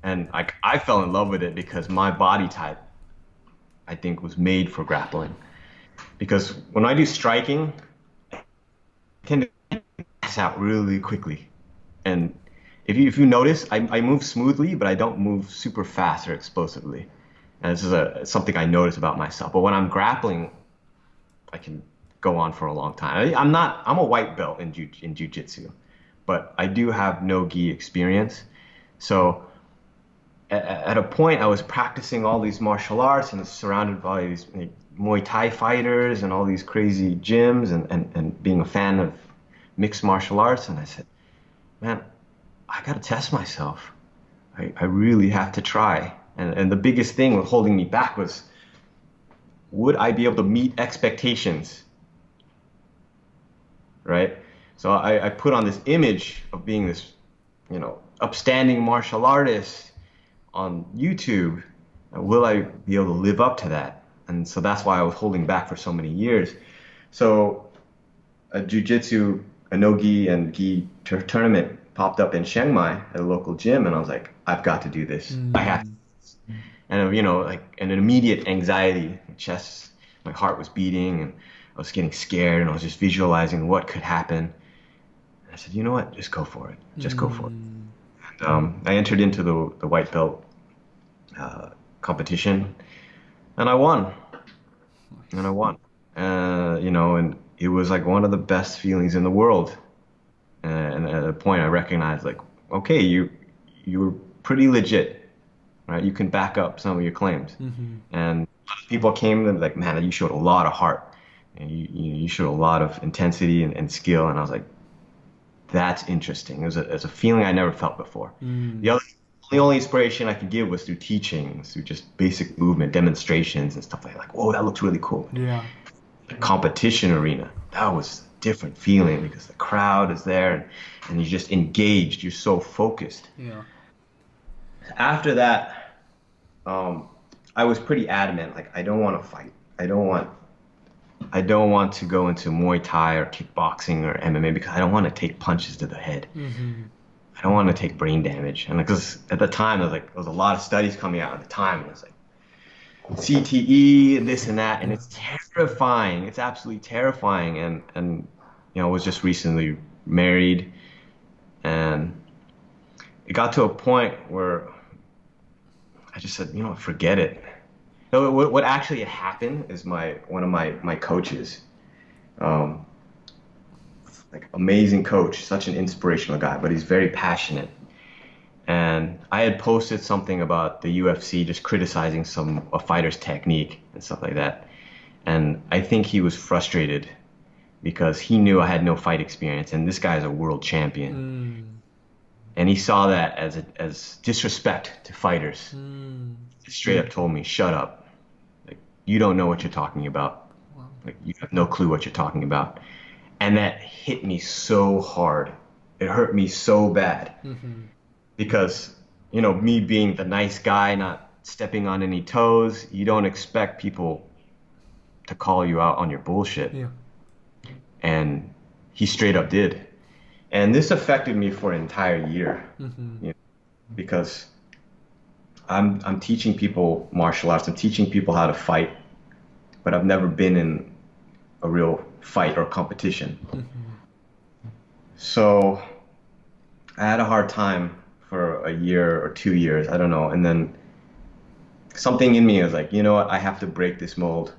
And I fell in love with it because my body type, I think, was made for grappling. Because when I do striking, I tend to pass out really quickly. And if you notice, I move smoothly, but I don't move super fast or explosively. And this is something I notice about myself. But when I'm grappling, I can go on for a long time. I'm a white belt in jiu-jitsu, but I do have no gi experience. So at a point, I was practicing all these martial arts and surrounded by these Muay Thai fighters and all these crazy gyms and being a fan of mixed martial arts. And I said, man, I got to test myself. I really have to try. And the biggest thing with holding me back was, would I be able to meet expectations? Right? So I put on this image of being this, upstanding martial artist on YouTube. Will I be able to live up to that? And so that's why I was holding back for so many years. So a jiu-jitsu, a no-gi and gi tournament popped up in Chiang Mai at a local gym, and I was like, I've got to do this. I have to do this. And like an immediate anxiety, my heart was beating, and I was getting scared, and I was just visualizing what could happen. And I said, you know what? Just go for it. Just go for it. And I entered into the white belt competition, and I won. And it was like one of the best feelings in the world. And at a point, I recognized, like, okay, you were pretty legit, right? You can back up some of your claims. And people came and like, man, you showed a lot of heart, and you showed a lot of intensity and skill. And I was like, that's interesting. It was a feeling I never felt before. The only inspiration I could give was through teaching, through just basic movement demonstrations and stuff like that. Like, whoa, that looks really cool. Yeah. The competition arena, that was a different feeling because the crowd is there and you're just engaged. You're so focused. Yeah. After that, I was pretty adamant. Like, I don't want to fight. I don't want to go into Muay Thai or kickboxing or MMA because I don't want to take punches to the head. I don't want to take brain damage. And because at the time, there was a lot of studies coming out at the time, and it was like CTE and this and that, and it's terrifying. It's absolutely terrifying. And I was just recently married, and it got to a point where I just said, forget it. No, what actually had happened is one of my coaches, like amazing coach, such an inspirational guy, but he's very passionate. And I had posted something about the UFC, just criticizing a fighter's technique and stuff like that. And I think he was frustrated because he knew I had no fight experience, and this guy is a world champion. And he saw that as disrespect to fighters. He straight up told me, shut up. Like, you don't know what you're talking about. Like, you have no clue what you're talking about. And that hit me so hard. It hurt me so bad. Because, me being the nice guy, not stepping on any toes, you don't expect people to call you out on your bullshit. Yeah. And he straight up did. And this affected me for an entire year. Because I'm teaching people martial arts. I'm teaching people how to fight. But I've never been in a real fight or competition. So I had a hard time for a year or 2 years, I don't know. And then something in me was like, you know what, I have to break this mold.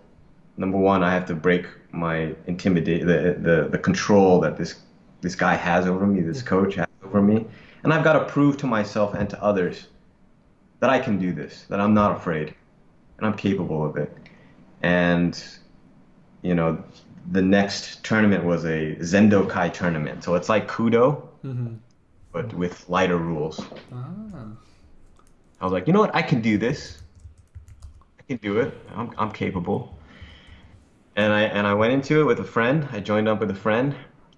Number one, I have to break my the control that this guy has over me, this coach has over me. And I've got to prove to myself and to others that I can do this, that I'm not afraid, and I'm capable of it. And, the next tournament was a Zendo Kai tournament. So it's like Kudo, but with lighter rules. I was like, you know what? I can do this. can do it. I'm capable. And I went into it with a friend. I joined up with a friend,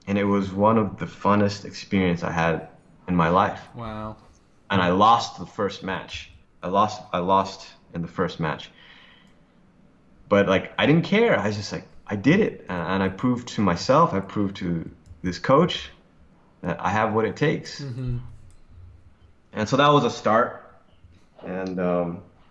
and it was one of the funnest experience I had in my life. Wow. And I lost the first match. I lost in the first match. But like I didn't care. I was just like I did it, and I proved to myself, I proved to this coach that I have what it takes. Mm-hmm. And so that was a start. And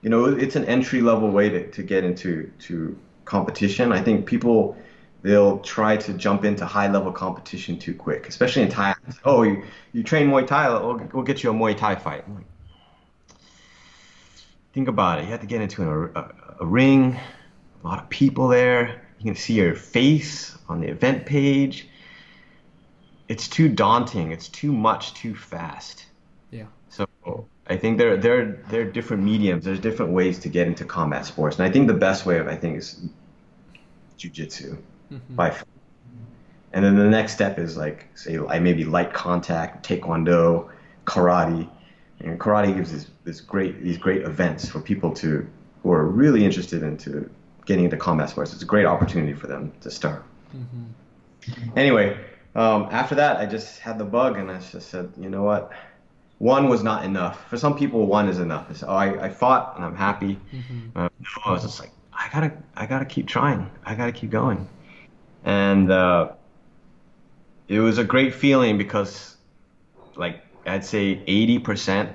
it's an entry level way to get into competition. I think people they'll try to jump into high level competition too quick, especially in Thailand. Oh, you train Muay Thai, we'll get you a Muay Thai fight. I'm like, think about it. You have to get into a ring, a lot of people there. You can see your face on the event page. It's too daunting. It's too much, too fast. Yeah. So I think there are different mediums. There's different ways to get into combat sports, and I think the best way is jiu-jitsu by far. And then the next step is like say maybe light contact, taekwondo, karate. And karate gives these great events for people who are really interested into getting into combat sports. It's a great opportunity for them to start. Mm-hmm. Anyway, after that, I just had the bug, and I just said, you know what? One was not enough. For some people, one is enough. It's, I fought, and I'm happy. Mm-hmm. No, I was just like, I gotta keep trying. I gotta keep going. And it was a great feeling because, like, I'd say 80%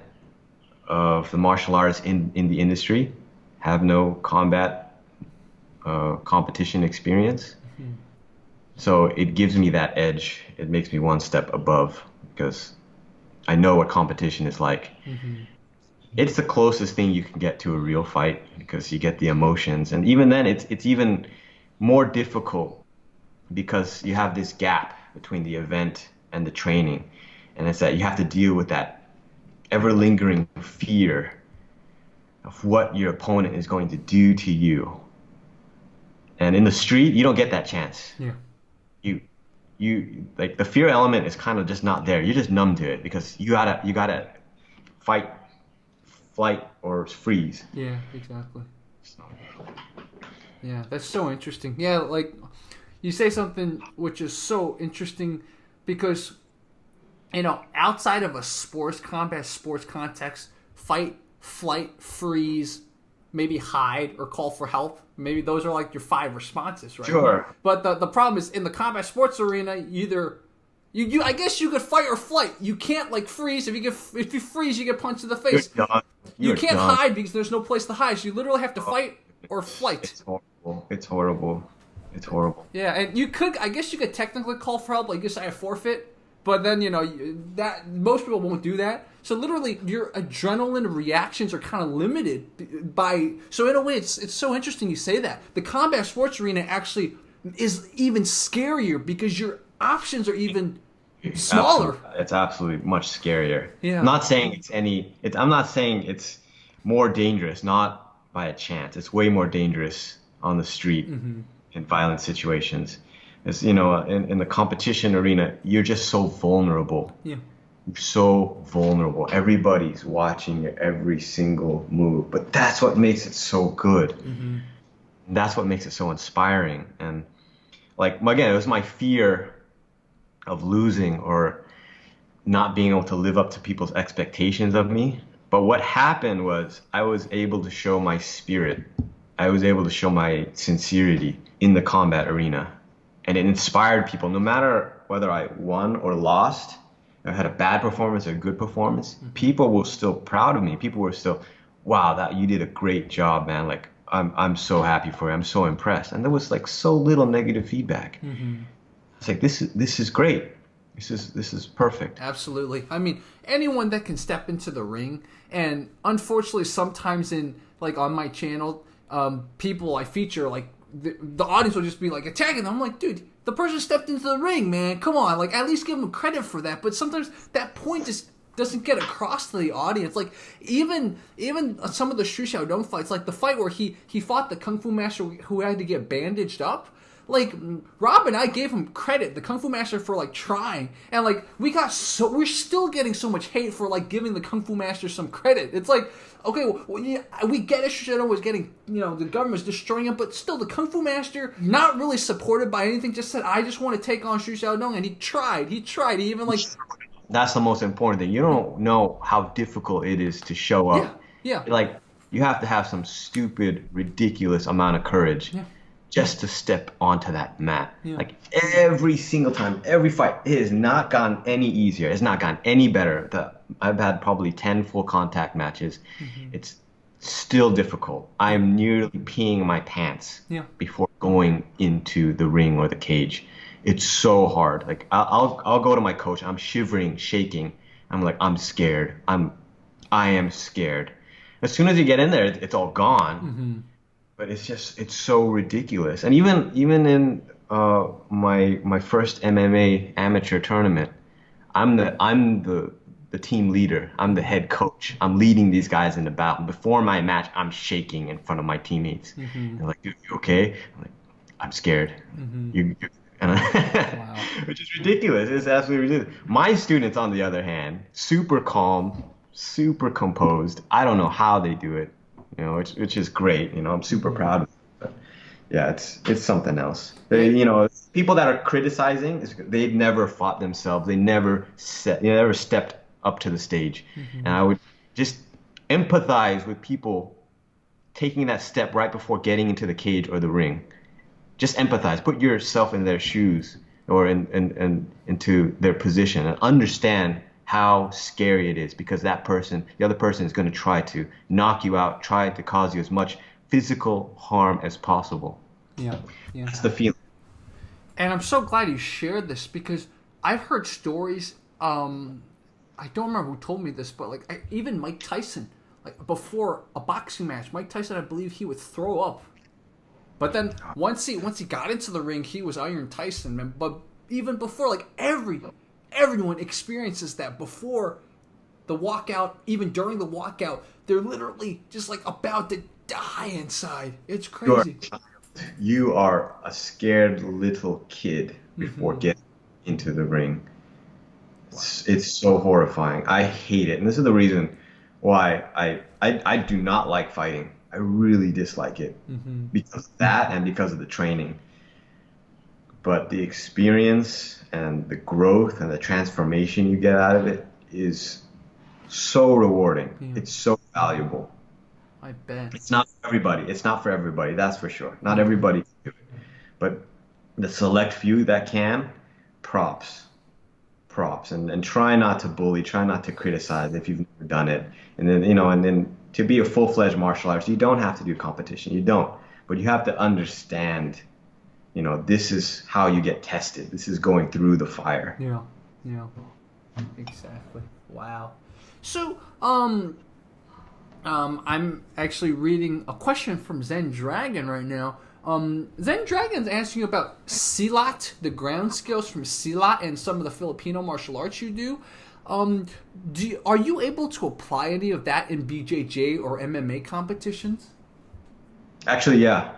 of the martial artists in the industry have no combat competition experience. Mm-hmm. So it gives me that edge. It makes me one step above because I know what competition is like. Mm-hmm. It's the closest thing you can get to a real fight because you get the emotions. And even then, it's even more difficult because you have this gap between the event and the training. And it's that you have to deal with that ever-lingering fear of what your opponent is going to do to you. And in the street, you don't get that chance. Yeah. You like the fear element is kind of just not there. You're just numb to it because you gotta fight, flight, or freeze. Yeah, exactly. So. Yeah, that's so interesting. Yeah, like you say something which is so interesting because outside of a combat sports context, fight, flight, freeze, maybe hide or call for help. Maybe those are like your 5 responses, right? Sure. But the problem is in the combat sports arena, you I guess you could fight or flight. You can't like freeze. If you freeze, you get punched in the face. You can't hide because there's no place to hide. So you literally have to fight or flight. It's horrible. Yeah, and I guess you could technically call for help, like you say a forfeit. But then, that most people won't do that. So literally, your adrenaline reactions are kind of limited by... So in a way, it's so interesting you say that. The combat sports arena actually is even scarier because your options are even smaller. It's absolutely much scarier. Yeah. I'm not saying I'm not saying it's more dangerous, not by a chance. It's way more dangerous on the street in violent situations. It's, in the competition arena, you're just so vulnerable. Yeah. You're so vulnerable. Everybody's watching your every single move. But that's what makes it so good. Mm-hmm. And that's what makes it so inspiring. And like, again, it was my fear of losing or not being able to live up to people's expectations of me. But what happened was I was able to show my spirit. I was able to show my sincerity in the combat arena. And it inspired people, no matter whether I won or lost, I had a bad performance or a good performance, people were still proud of me. People were still, wow, you did a great job, man. Like, I'm so happy for you. I'm so impressed. And there was like so little negative feedback. Mm-hmm. It's like, this is great. This is perfect. Absolutely. I mean, anyone that can step into the ring, and unfortunately sometimes on my channel, people I feature, like, the audience will just be like attacking them. I'm like, dude, the person stepped into the ring, man. Come on, like at least give them credit for that. But sometimes that point just doesn't get across to the audience. Like even some of the Shu Xiaodong fights, like the fight where he fought the Kung Fu master who had to get bandaged up. Like Rob and I gave him credit, the Kung Fu master, for like trying, and like we're still getting so much hate for like giving the Kung Fu master some credit. It's like, okay, well, yeah, we get it. Shishido was getting, the government's destroying him, but still, the Kung Fu Master, not really supported by anything, just said, I just want to take on Xu Xiaodong, and he tried. He even like. That's the most important thing. You don't know how difficult it is to show up. Yeah. Like, you have to have some stupid, ridiculous amount of courage just to step onto that mat. Yeah. Like, every single time, every fight, it has not gotten any easier. It's not gotten any better. I've had probably 10 full contact matches. Mm-hmm. It's still difficult. I'm nearly peeing my pants before going into the ring or the cage. It's so hard. Like, I'll go to my coach. I'm shivering, shaking. I'm like, I'm scared. I am scared. As soon as you get in there, it's all gone. Mm-hmm. But it's so ridiculous. And even in my first MMA amateur tournament, I'm the team leader. I'm the head coach. I'm leading these guys in the battle. Before my match, I'm shaking in front of my teammates. Mm-hmm. They're like, dude, you okay? I'm like, I'm scared. Mm-hmm. Wow. Which is ridiculous. It's absolutely ridiculous. My students, on the other hand, super calm, super composed. I don't know how they do it, which is great. I'm super proud of it. But yeah, it's something else. People that are criticizing, they've never fought themselves. They never stepped up to the stage. Mm-hmm. And I would just empathize with people taking that step right before getting into the cage or the ring. Just empathize. Put yourself in their shoes or into their position and understand how scary it is, because the other person is going to try to knock you out, try to cause you as much physical harm as possible. Yeah. That's the feeling. And I'm so glad you shared this, because I've heard stories, I don't remember who told me this, but even Mike Tyson, before a boxing match, Mike Tyson, I believe he would throw up. But then once he got into the ring, he was Iron Tyson, man. But even before, everyone experiences that before the walkout, even during the walkout, they're literally just about to die inside. It's crazy. You are a scared little kid before getting into the ring. It's so horrifying. I hate it. And this is the reason why I do not like fighting. I really dislike it because of that and because of the training. But the experience and the growth and the transformation you get out of it is so rewarding. Yeah. It's so valuable. I bet. It's not for everybody. That's for sure. Not everybody can do it. But the select few that can, props. And try not to bully, try not to criticize if you've never done it. And then, to be a full-fledged martial artist, you don't have to do competition. You don't. But you have to understand, this is how you get tested. This is going through the fire. Yeah. Exactly. Wow. So, I'm actually reading a question from Zen Dragon right now. Zen Dragon's asking you about silat, the ground skills from silat, and some of the Filipino martial arts you do. Are you able to apply any of that in BJJ or MMA competitions? Actually, yeah.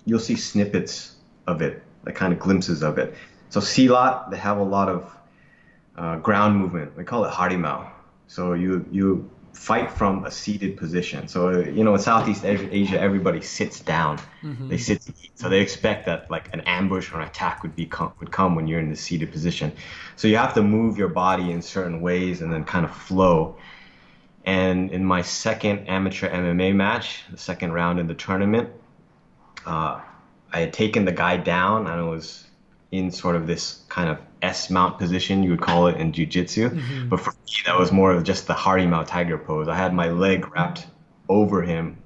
You'll see snippets of it, kind of glimpses of it. So silat, they have a lot of ground movement. We call it harimau. So you fight from a seated position. So, in Southeast Asia, everybody sits down. Mm-hmm. They sit to eat. So they expect that an ambush or an attack would come when you're in the seated position. So you have to move your body in certain ways and then kind of flow. And in my second amateur MMA match, the second round in the tournament, I had taken the guy down, and it was in sort of this kind of S-mount position, you would call it in jiu-jitsu. Mm-hmm. But for me, that was more of just the harimau tiger pose. I had my leg wrapped over him,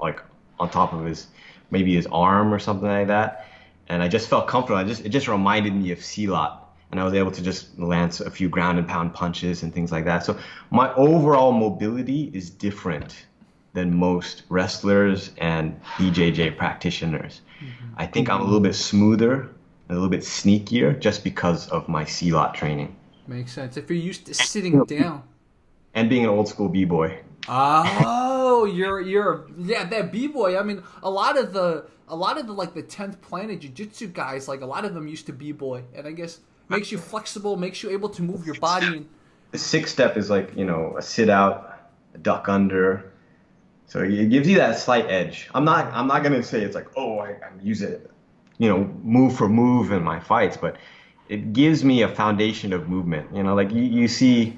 on top of maybe his arm or something like that. And I just felt comfortable. It just reminded me of silat. And I was able to just land a few ground and pound punches and things like that. So my overall mobility is different than most wrestlers and BJJ practitioners. Mm-hmm. I think I'm a little bit smoother, a little bit sneakier, just because of my silat training. Makes sense. If you're used to sitting down. And being an old school b-boy. Oh, that b-boy. I mean, a lot of the 10th Planet Jiu-Jitsu guys, a lot of them used to b-boy, and I guess makes you flexible, makes you able to move your body. The 6th step is a sit out, a duck under, So it gives you that slight edge. I'm not gonna say it's like, oh, I use it, move for move in my fights, but it gives me a foundation of movement. Like you see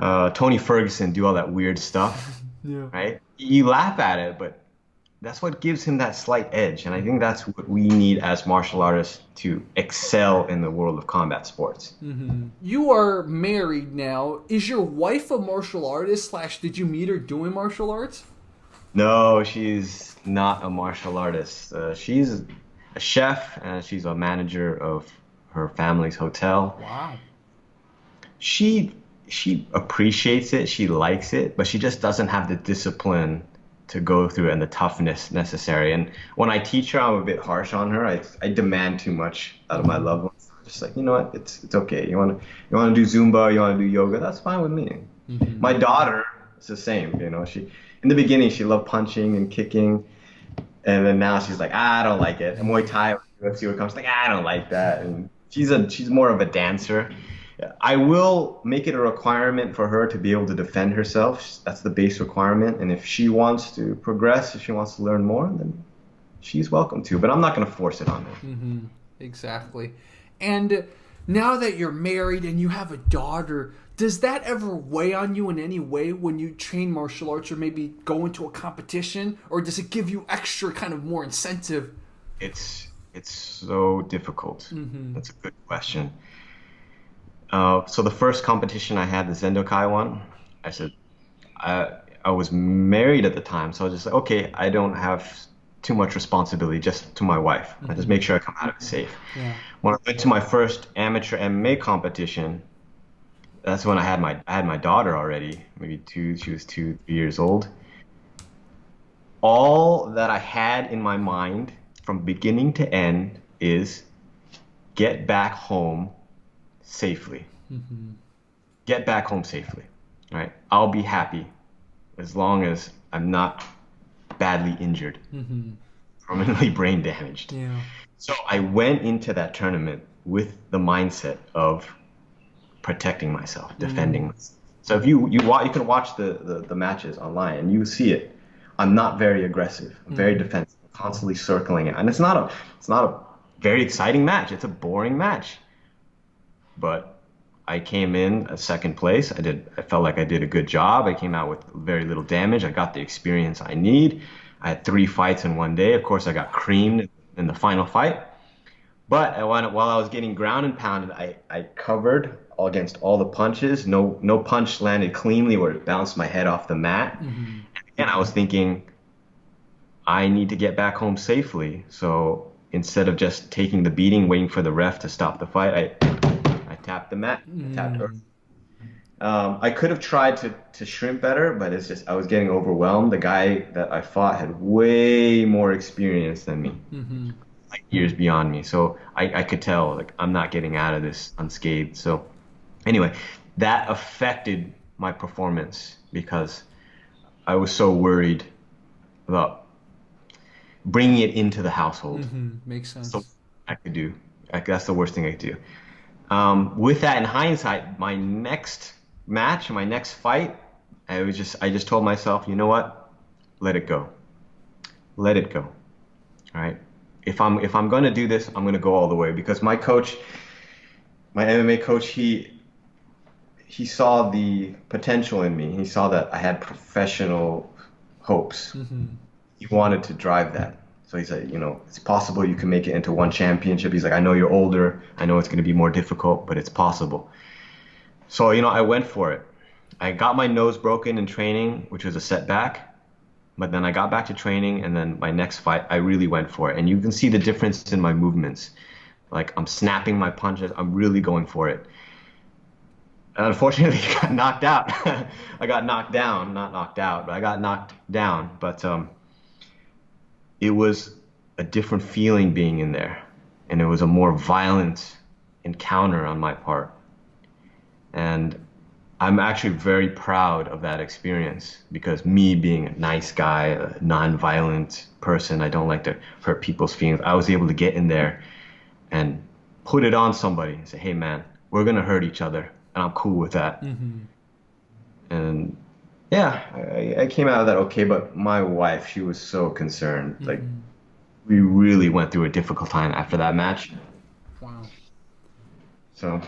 Tony Ferguson do all that weird stuff, Yeah. right? You laugh at it, but that's what gives him that slight edge. And I think that's what we need as martial artists to excel in the world of combat sports. You are married now. Is your wife a martial artist slash did you meet her doing martial arts? No, she's not a martial artist. She's a chef and she's a manager of her family's hotel. Wow. She appreciates it, she likes it, but she just doesn't have the discipline to go through it and the toughness necessary. And when I teach her, I'm a bit harsh on her. I demand too much out of my loved ones. Just like, you know what, it's okay. You wanna do Zumba, you wanna do yoga, that's fine with me. My daughter is the same. She in the beginning she loved punching and kicking, and then now she's like, I don't like it. And Muay Thai, UFC would come, she's like, I don't like that. And she's more of a dancer. I will make it a requirement for her to be able to defend herself. That's the base requirement. And if she wants to progress, if she wants to learn more, then she's welcome to. But I'm not going to force it on her. Exactly. And now that you're married and you have a daughter, does that ever weigh on you in any way when you train martial arts or maybe go into a competition? Or does it give you extra kind of more incentive? It's so difficult. That's a good question. So the first competition I had, the Zendokai one, I said, I was married at the time, so I was just like, okay, I don't have too much responsibility just to my wife. I just make sure I come out of it safe. Yeah. When I went to my first amateur MMA competition, that's when I had my daughter already, she was 2 years old. All that I had in my mind from beginning to end is get back home safely. Get back home safely, right? I'll be happy as long as I'm not badly injured, permanently brain damaged. Yeah. So I went into that tournament with the mindset of protecting myself, defending myself. So if you can watch the matches online and you see it. I'm not very aggressive. I'm very defensive, constantly circling it. And it's not a very exciting match. It's a boring match. But I came in at second place. I felt like I did a good job. I came out with very little damage. I got the experience I need. I had 3 fights in one day. Of course, I got creamed in the final fight. But while I was getting ground and pounded, I covered against all the punches. No punch landed cleanly where it bounced my head off the mat. And I was thinking, I need to get back home safely. So instead of just taking the beating, waiting for the ref to stop the fight, I tapped the mat. I tapped her. I could have tried to shrimp better, but it's just I was getting overwhelmed. The guy that I fought had way more experience than me, like years beyond me. So I could tell like I'm not getting out of this unscathed. So anyway, that affected my performance because I was so worried about bringing it into the household. Makes sense. So I could do. That's the worst thing I could do. With that in hindsight, my next match, my next fight, I just told myself, you know what? Let it go. Let it go. All right. If I'm going to do this, I'm going to go all the way because my coach, my MMA coach, he saw the potential in me. He saw that I had professional hopes. He wanted to drive that. So he said, it's possible you can make it into one championship. He's like, I know you're older. I know it's going to be more difficult, but it's possible. So, I went for it. I got my nose broken in training, which was a setback. But then I got back to training, and then my next fight, I really went for it. And you can see the difference in my movements. Like, I'm snapping my punches. I'm really going for it. And unfortunately, I got knocked out. I got knocked down. Not knocked out, but I got knocked down. But it was a different feeling being in there. And it was a more violent encounter on my part. And I'm actually very proud of that experience because me being a nice guy, a non-violent person, I don't like to hurt people's feelings. I was able to get in there and put it on somebody and say, hey man, we're going to hurt each other. And I'm cool with that. And Yeah, I came out of that okay, but my wife, she was so concerned. Like, Mm-hmm. we really went through a difficult time after that match. Wow. So,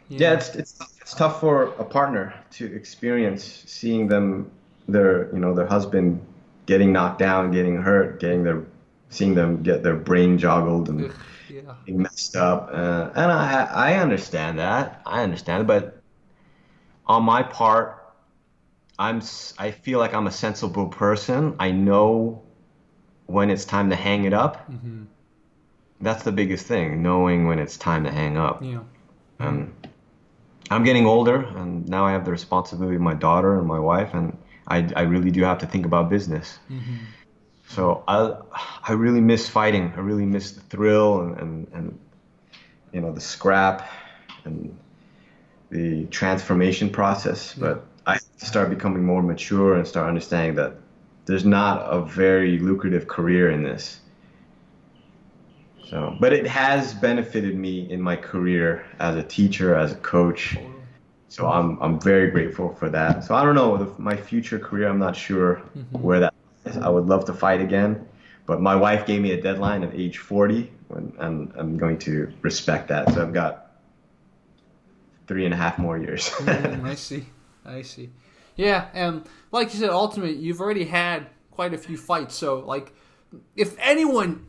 yeah, Yeah. it's tough for a partner to experience seeing them their husband getting knocked down, getting hurt, seeing them get their brain joggled and Ugh, yeah. being messed up. And I understand that. I understand, but on my part, I feel like I'm a sensible person. I know when it's time to hang it up. Mm-hmm. That's the biggest thing, knowing when it's time to hang up. Yeah. Um, I'm getting older, and now I have the responsibility of my daughter and my wife, and I really do have to think about business. Mm-hmm. So I really miss fighting. I really miss the thrill and the scrap and the transformation process. Yeah. But I have to start becoming more mature and start understanding that there's not a very lucrative career in this. So, but it has benefited me in my career as a teacher, as a coach. Totally. So I'm very grateful for that. So I don't know my future career. I'm not sure Mm-hmm. where that is. I would love to fight again, but my wife gave me a deadline of age 40, and I'm going to respect that. So I've got 3.5 more years. I see. I see. Yeah, and like you said, ultimately, you've already had quite a few fights. So, like, if anyone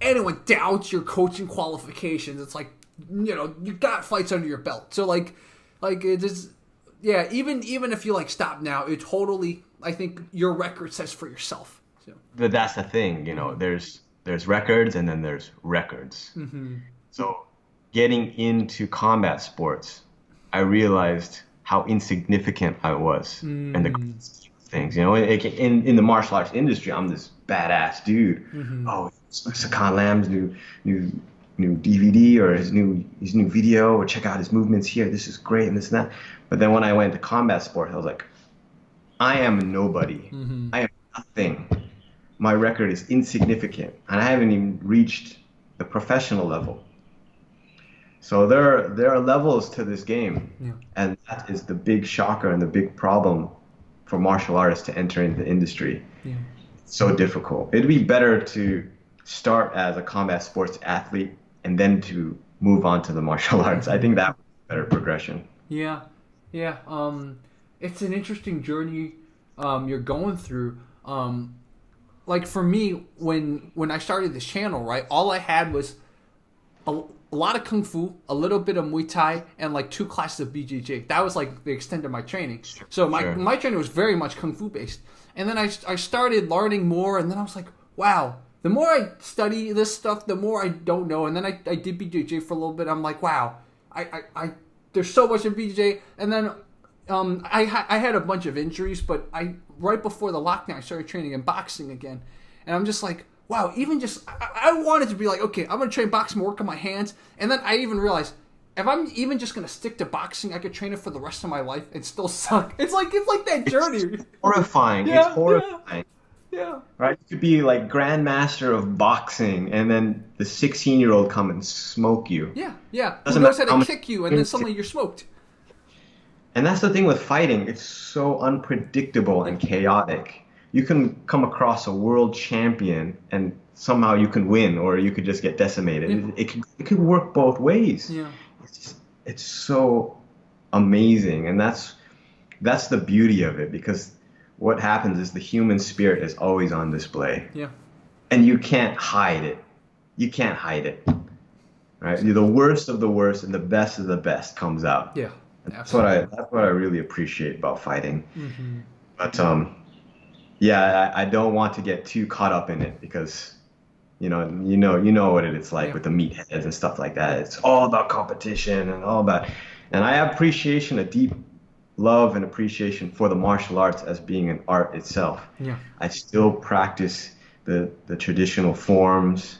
doubts your coaching qualifications, it's like, you got fights under your belt. So, like it is, yeah. Even if you like stop now, it totally, I think your record says for yourself. So. But that's the thing, there's records and then there's records. Mm-hmm. So getting into combat sports, I realized how insignificant I was in the grand scheme of things. In the martial arts industry, I'm this badass dude. Mm-hmm. Oh, Sakan Lam's new DVD or his new video, or check out his movements here. This is great and this and that. But then when I went into combat sport, I was like, I am a nobody. Mm-hmm. I am nothing. My record is insignificant, and I haven't even reached the professional level. So there are levels to this game, Yeah. and that is the big shocker and the big problem for martial artists to enter into the industry. Yeah. It's so difficult. It'd be better to start as a combat sports athlete and then to move on to the martial arts. I think that would be a better progression. Yeah. Yeah. It's an interesting journey you're going through. Like for me, when I started this channel, right, all I had was a lot of kung fu, a little bit of Muay Thai, and like 2 classes of BJJ. That was like the extent of my training. So my training was very much kung fu based. And then I started learning more, and then I was like, wow. The more I study this stuff, the more I don't know. And then I did BJJ for a little bit. I'm like, wow, I there's so much in BJJ. And then I had a bunch of injuries, but right before the lockdown, I started training in boxing again. And I'm just like, wow, even just, I wanted to be like, okay, I'm going to train boxing, work on my hands. And then I even realized, if I'm even just going to stick to boxing, I could train it for the rest of my life and still suck. It's like that journey. It's horrifying. Yeah, it's horrifying. Yeah. Right? You could be like grandmaster of boxing, and then the 16-year-old come and smoke you. Yeah, yeah. Who Doesn't knows matter how how to much kick you, and then suddenly you're smoked. And that's the thing with fighting. It's so unpredictable and chaotic. You can come across a world champion and somehow you can win, or you could just get decimated. Yeah. It could work both ways. Yeah. It's so amazing, and that's the beauty of it, because what happens is the human spirit is always on display. Yeah. And you can't hide it. You can't hide it. Right? The worst of the worst and the best of the best comes out. Yeah. That's what I really appreciate about fighting. Mm-hmm. But yeah, I don't want to get too caught up in it, because you know what it's like with the meatheads and stuff like that. It's all about competition and all about, and I have appreciation, a deep love and appreciation for the martial arts as being an art itself. Yeah. I still practice the traditional forms,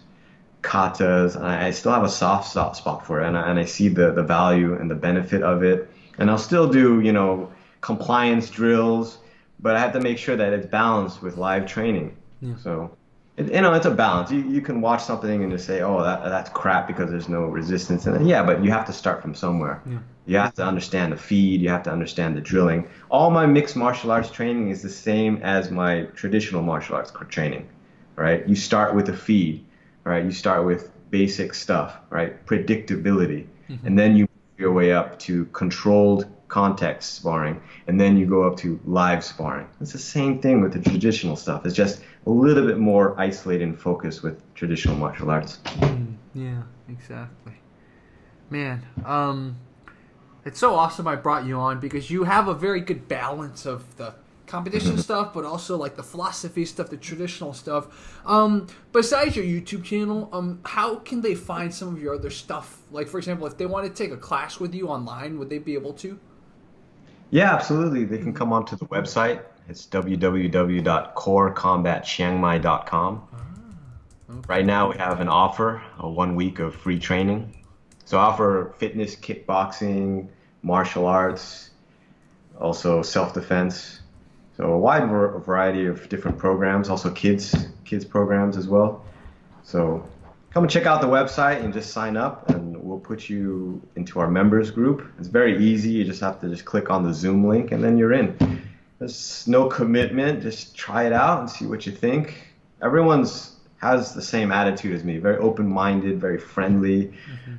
katas, and I still have a soft spot for it, and I see the value and the benefit of it. And I'll still do, compliance drills, but I have to make sure that it's balanced with live training. Yeah. So It's a balance. You can watch something and just say, oh, that's crap because there's no resistance in it. Yeah, but you have to start from somewhere. Yeah. You have to understand the feed. You have to understand the drilling. All my mixed martial arts training is the same as my traditional martial arts training, right? You start with a feed, right? You start with basic stuff, right? Predictability. And then you move your way up to controlled context sparring, and then you go up to live sparring. It's the same thing with the traditional stuff. It's just a little bit more isolated and focused with traditional martial arts. Yeah, exactly. Man, it's so awesome I brought you on because you have a very good balance of the competition stuff, but also like the philosophy stuff, the traditional stuff. Besides your YouTube channel, how can they find some of your other stuff? Like, for example, if they want to take a class with you online, would they be able to? Yeah, absolutely. They can come onto the website. It's www.corecombatchiangmai.com. Okay. Right now we have an offer, a 1 week of free training. So I offer fitness, kickboxing, martial arts, also self-defense. So a wide variety of different programs, also kids programs as well. So come and check out the website and just sign up, and we'll put you into our members group. It's very easy. You just have to just click on the Zoom link and then you're in. There's no commitment. Just try it out and see what you think. Everyone's has the same attitude as me. Very open-minded, very friendly.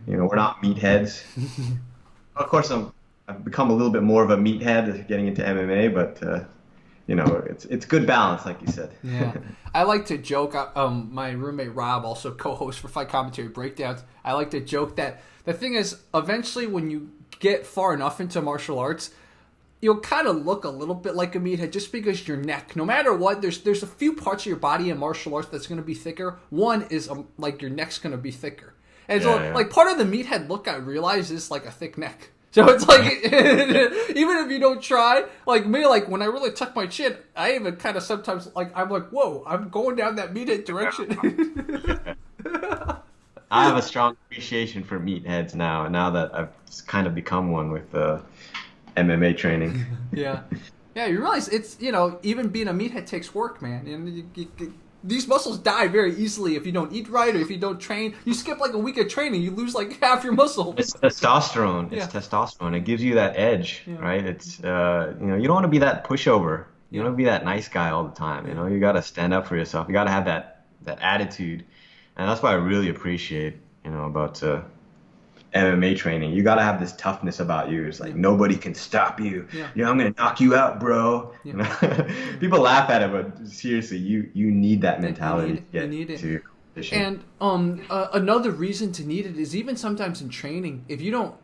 You know, we're not meatheads. Of course, I've become a little bit more of a meathead getting into MMA, but you know, it's good balance, like you said. Yeah, I like to joke. My roommate Rob, also co-host for Fight Commentary Breakdowns. I like to joke that the thing is, eventually, when you get far enough into martial arts, you'll kind of look a little bit like a meathead just because your neck, no matter what, there's a few parts of your body in martial arts that's going to be thicker. One is like your neck's going to be thicker, and so like part of the meathead look I realize is like a thick neck. So it's like, even if you don't try, like me, like when I really tuck my chin, I even kind of sometimes, like, I'm like, whoa, I'm going down that meathead direction. I have a strong appreciation for meatheads now that I've kind of become one with MMA training. Yeah. Yeah, you realize it's, you know, even being a meathead takes work, man. And these muscles die very easily if you don't eat right or if you don't train. You skip like a week of training, you lose like half your muscle. It's testosterone. Yeah. It's testosterone. It gives you that edge, Yeah. right? It's you know, you don't want to be that pushover. You don't want to be that nice guy all the time. You know, you got to stand up for yourself. You got to have that attitude, and that's what I really appreciate, you know, about MMA training. You got to have this toughness about you. It's like nobody can stop you. Yeah. You know, I'm gonna knock you out, bro. Yeah. You know? People laugh at it, but seriously, you need that mentality You need it. to your competition. And another reason to need it is even sometimes in training, if you don't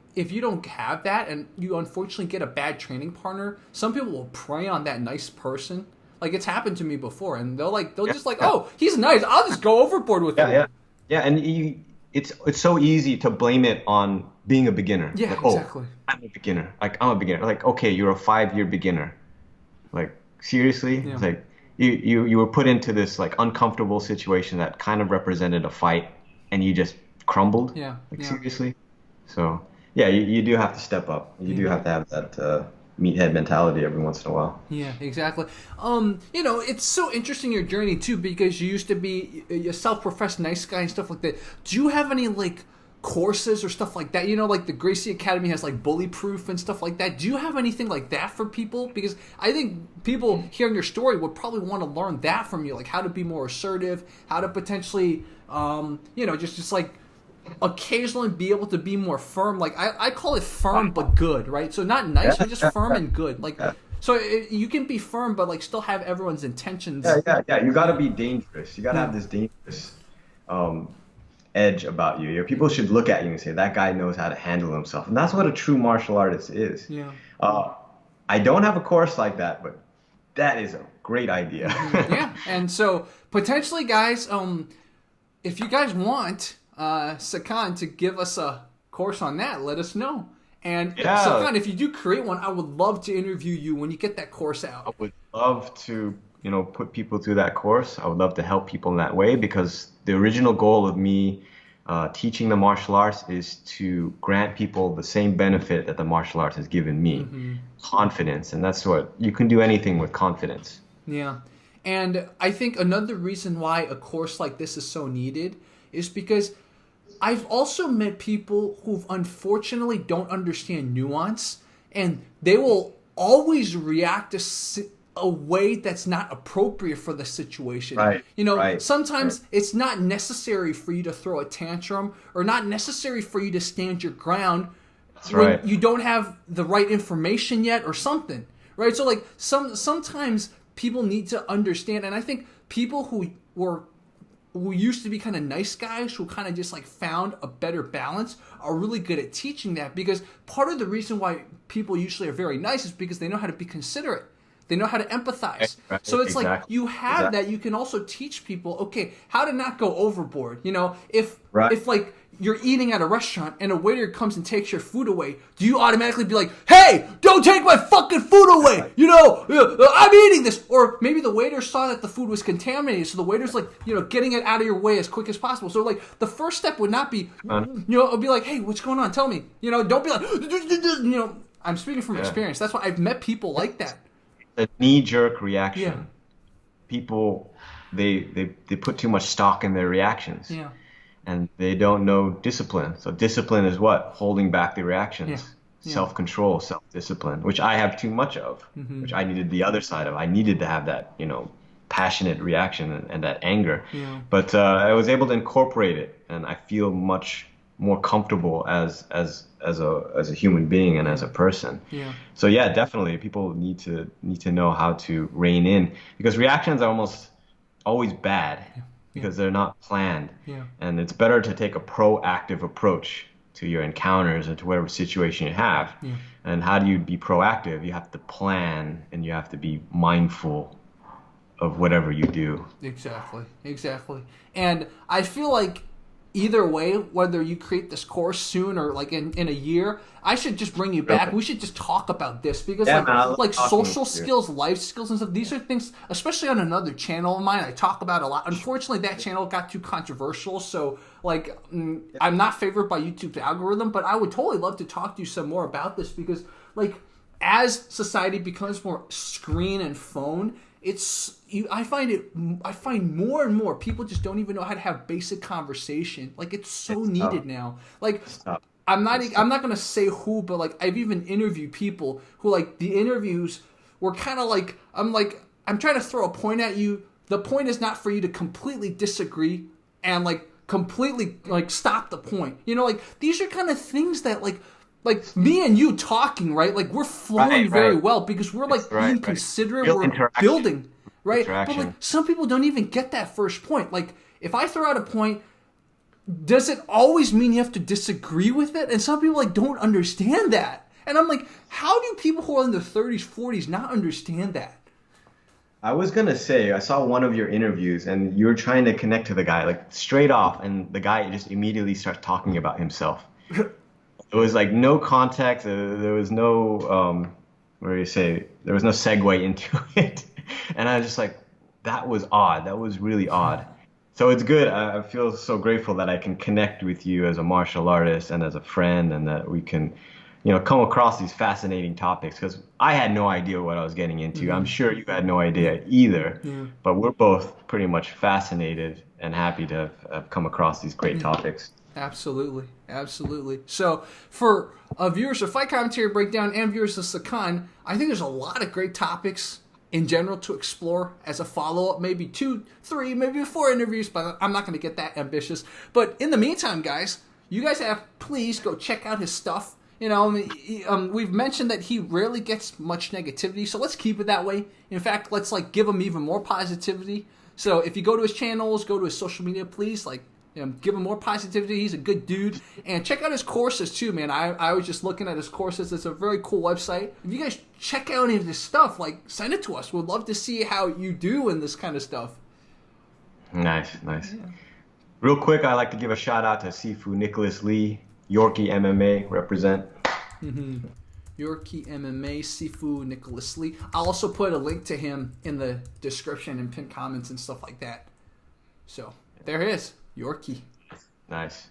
have that and you unfortunately get a bad training partner, some people will prey on that nice person. Like it's happened to me before, and they'll just oh, he's nice, I'll just go overboard with him. Yeah, and it's so easy to blame it on being a beginner. Yeah, like, exactly. I'm a beginner. I'm a beginner. Like, okay, you're a 5-year beginner. Like, seriously? Yeah. It's like you were put into this like uncomfortable situation that kind of represented a fight, and you just crumbled. Yeah. Like, Yeah. seriously? So yeah, you do have to step up. You do have to have that meathead mentality every once in a while. Yeah, exactly. You know, it's so interesting your journey too, because you used to be a self-professed nice guy and stuff like that. Do you have any like courses or stuff like that? You know, like the Gracie Academy has like bully proof and stuff like that. Do you have anything like that for people? Because I think people hearing your story would probably want to learn that from you, like how to be more assertive, how to potentially, you know, just like occasionally be able to be more firm. Like I call it firm but good, right? So not nice, but just firm and good. Like so you can be firm but like still have everyone's intentions. Yeah. You got to be dangerous. You got to have this dangerous edge about you. You know, people should look at you and say that guy knows how to handle himself, and that's what a true martial artist is. Yeah. I don't have a course like that, but that is a great idea. Yeah, and so potentially, guys, if you guys want Sakan to give us a course on that, let us know. And Sakan, if you do create one, I would love to interview you when you get that course out. I would love to, you know, put people through that course. I would love to help people in that way, because the original goal of me teaching the martial arts is to grant people the same benefit that the martial arts has given me, confidence. And that's what you can do, anything with confidence. Yeah. And I think another reason why a course like this is so needed is because I've also met people who unfortunately don't understand nuance, and they will always react a way that's not appropriate for the situation. Right. Sometimes it's not necessary for you to throw a tantrum or not necessary for you to stand your ground when you don't have the right information yet or something. Right? So like sometimes people need to understand, and I think people who used to be kind of nice guys who kind of just like found a better balance are really good at teaching that, because part of the reason why people usually are very nice is because they know how to be considerate. They know how to empathize. Right, so it's exactly. like you have that. You can also teach people, okay, how to not go overboard. If like you're eating at a restaurant and a waiter comes and takes your food away, do you automatically be like, hey, don't take my fucking food away? I'm eating this. Or maybe the waiter saw that the food was contaminated, so the waiter's like, getting it out of your way as quick as possible. So like the first step would not be, it'll be like, hey, what's going on? Tell me. Don't be like, I'm speaking from experience. That's why I've met people like that. A knee-jerk reaction. Yeah. People, they put too much stock in their reactions. Yeah. And they don't know discipline. So discipline is what? Holding back the reactions. Yeah. Self-control, self-discipline, which I have too much of, which I needed the other side of. I needed to have that, passionate reaction and that anger. Yeah. But I was able to incorporate it, and I feel much more comfortable as a human being and as a person. Yeah. So yeah, definitely people need to know how to rein in, because reactions are almost always bad because they're not planned. Yeah. And it's better to take a proactive approach to your encounters and to whatever situation you have. Yeah. And how do you be proactive? You have to plan, and you have to be mindful of whatever you do. Exactly. And I feel like either way, whether you create this course soon or like in a year, I should just bring you back. Okay. We should just talk about this, because like social skills, life skills and stuff, these are things, especially on another channel of mine, I talk about a lot. Unfortunately, that channel got too controversial, so like I'm not favored by YouTube's algorithm, but I would totally love to talk to you some more about this, because like as society becomes more screen and phone, I find more and more people just don't even know how to have basic conversation. Like it's so needed now. Like I'm not gonna say who, but like I've even interviewed people who like the interviews were kind of like I'm trying to throw a point at you. The point is not for you to completely disagree and like completely like stop the point. Like these are kind of things that like me and you talking, right? Like we're flowing very well because we're like being considerate, we're building, right? But like some people don't even get that first point. Like if I throw out a point, does it always mean you have to disagree with it? And some people like don't understand that. And I'm like, how do people who are in their 30s, 40s not understand that? I was going to say, I saw one of your interviews and you were trying to connect to the guy like straight off, and the guy just immediately starts talking about himself. It was like no context. There was no, there was no segue into it. And I was just like, that was odd. That was really odd. So it's good. I feel so grateful that I can connect with you as a martial artist and as a friend, and that we can, come across these fascinating topics, because I had no idea what I was getting into. Mm-hmm. I'm sure you had no idea either, but we're both pretty much fascinated and happy to have come across these great topics. Absolutely. So for viewers of Fight Commentary Breakdown and viewers of Sakan, I think there's a lot of great topics in general to explore as a follow-up, maybe 2, 3, maybe 4 interviews, but I'm not going to get that ambitious. But in the meantime, guys, you guys please go check out his stuff. We've mentioned that he rarely gets much negativity, so let's keep it that way. In fact, let's give him even more positivity. So if you go to his channels, go to his social media, please give him more positivity. He's a good dude. And check out his courses too, man. I was just looking at his courses. It's a very cool website. If you guys check out any of this stuff, send it to us. We'd love to see how you do in this kind of stuff. Nice. Yeah. Real quick, I'd like to give a shout out to Sifu Nicholas Lee, Yorkie MMA, represent. Mm-hmm. Yorkie MMA, Sifu Nicholas Lee. I'll also put a link to him in the description and pinned comments and stuff like that. So there it is. Yorkie. Nice.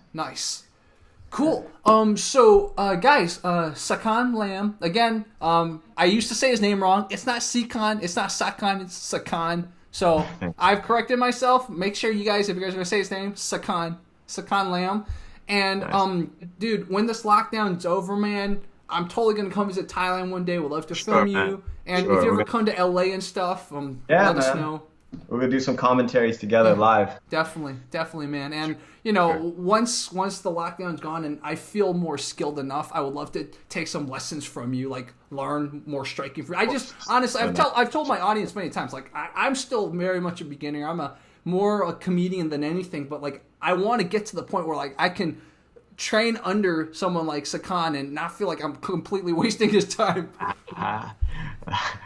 Cool. So guys, Sakan Lam, again, I used to say his name wrong. It's not Sakan, it's Sakan. So Thanks. I've corrected myself. Make sure you guys, if you guys are gonna say his name, Sakan Lam. And Nice. dude, when this lockdown's over, man, I'm totally gonna come visit Thailand one day. We'd love to film man. you. And Sure, if you we're ever come to LA and stuff, Yeah, let us man. know. We're gonna do some commentaries together live. Definitely, man. And once the lockdown's gone and I feel more skilled enough, I would love to take some lessons from you, like learn more striking. I just honestly, I've told my audience many times, like I'm still very much a beginner. I'm more a comedian than anything, but like I want to get to the point where like I can train under someone like Sakan and not feel like I'm completely wasting his time.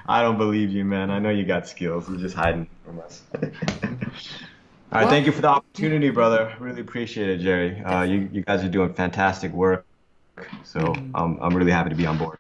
I don't believe you, man. I know you got skills. You're just hiding from us. All right, Well, thank you for the opportunity, brother. Really appreciate it, Jerry. You guys are doing fantastic work. So I'm really happy to be on board.